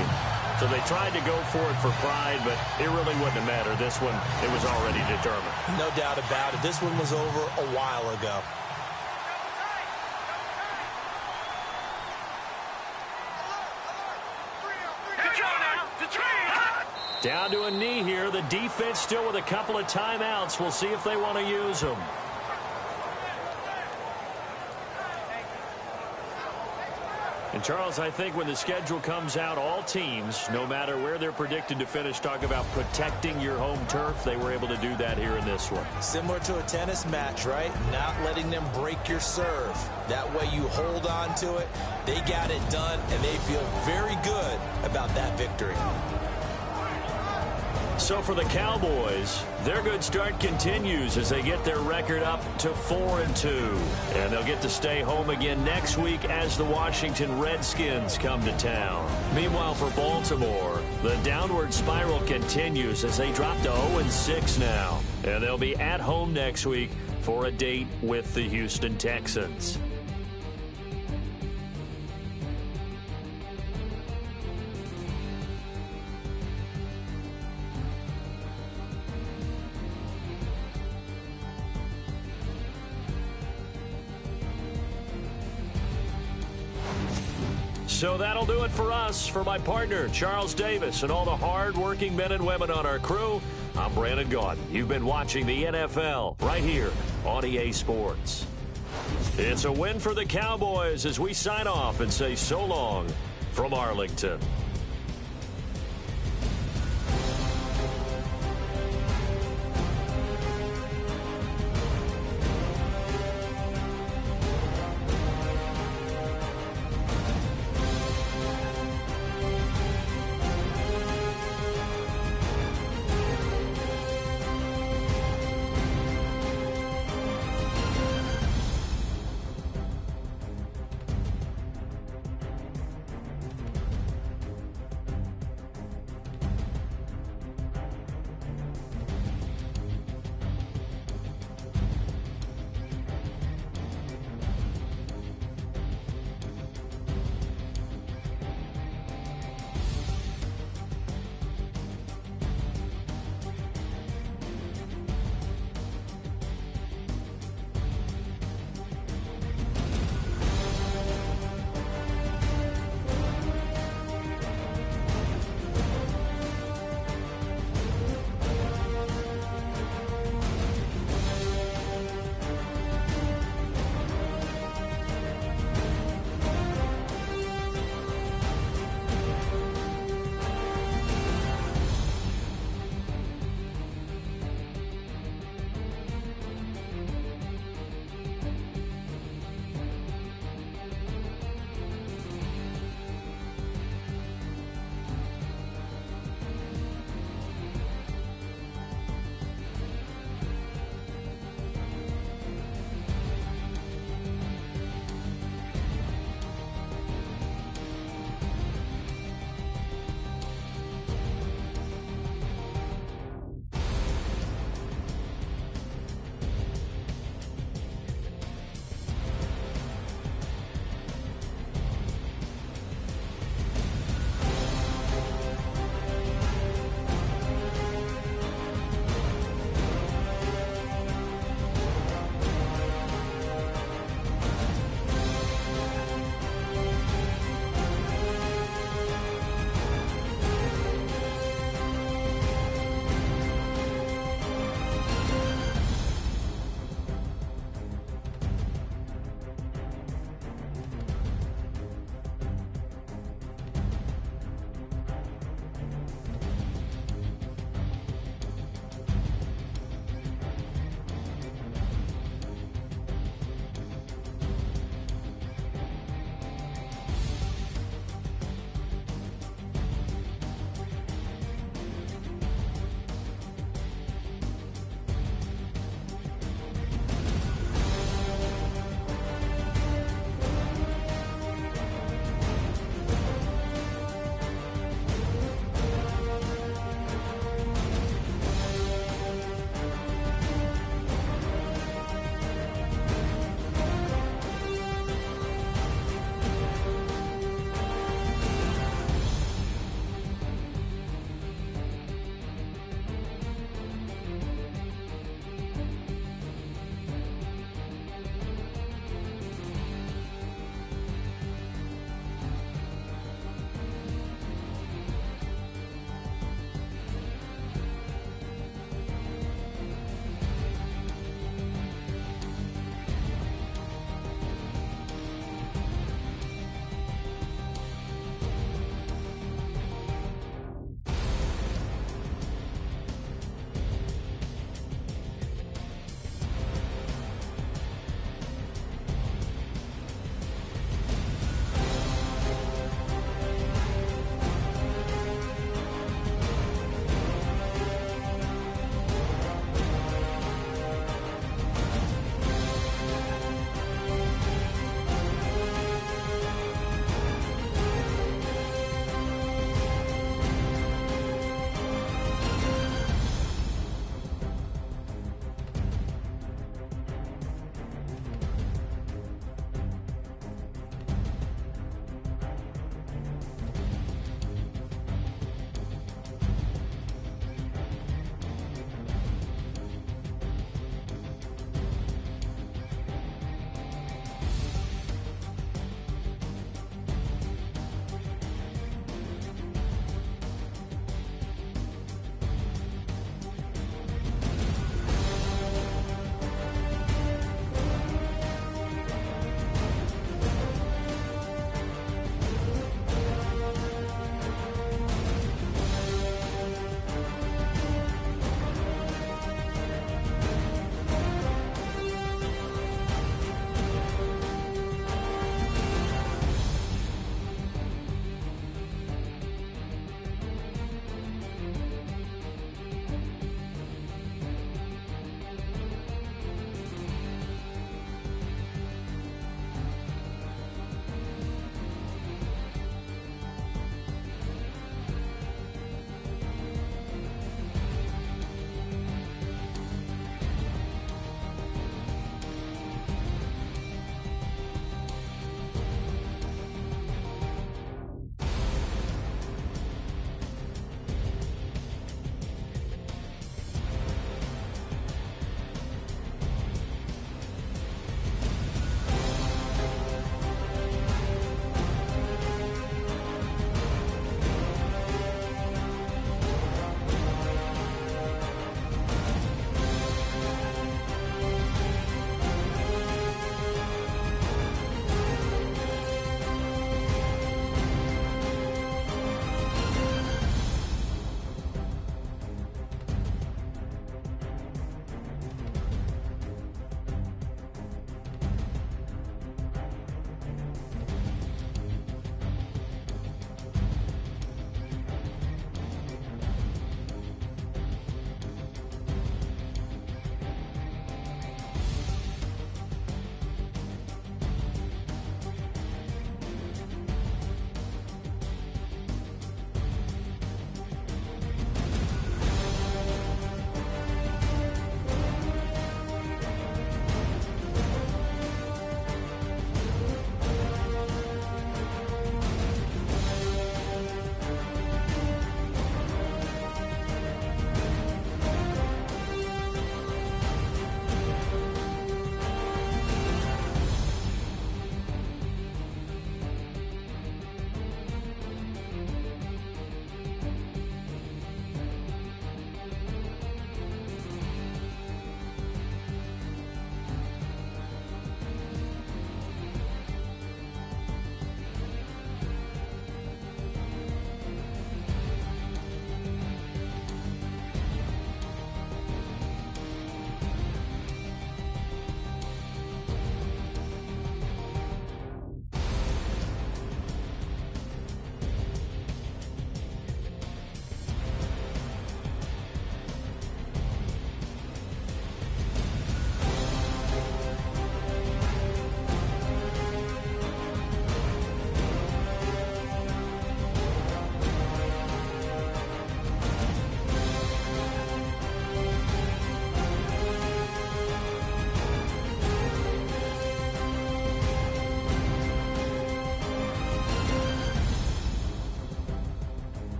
So they tried to go for it for pride, but it really wouldn't have mattered. This one, it was already determined. No doubt about it. This one was over a while ago. Down to a knee here. The defense still with a couple of timeouts. We'll see if they want to use them. And, Charles, I think when the schedule comes out, all teams, no matter where they're predicted to finish, talk about protecting your home turf. They were able to do that here in this one. Similar to a tennis match, right? Not letting them break your serve. That way you hold on to it. They got it done, and they feel very good about that victory. So for the Cowboys, their good start continues as they get their record up to 4-2. And they'll get to stay home again next week as the Washington Redskins come to town. Meanwhile, for Baltimore, the downward spiral continues as they drop to 0-6 now. And they'll be at home next week for a date with the Houston Texans. So that'll do it for us. For my partner, Charles Davis, and all the hard-working men and women on our crew, I'm Brandon Gaudin. You've been watching the NFL right here on EA Sports. It's a win for the Cowboys as we sign off and say so long from Arlington.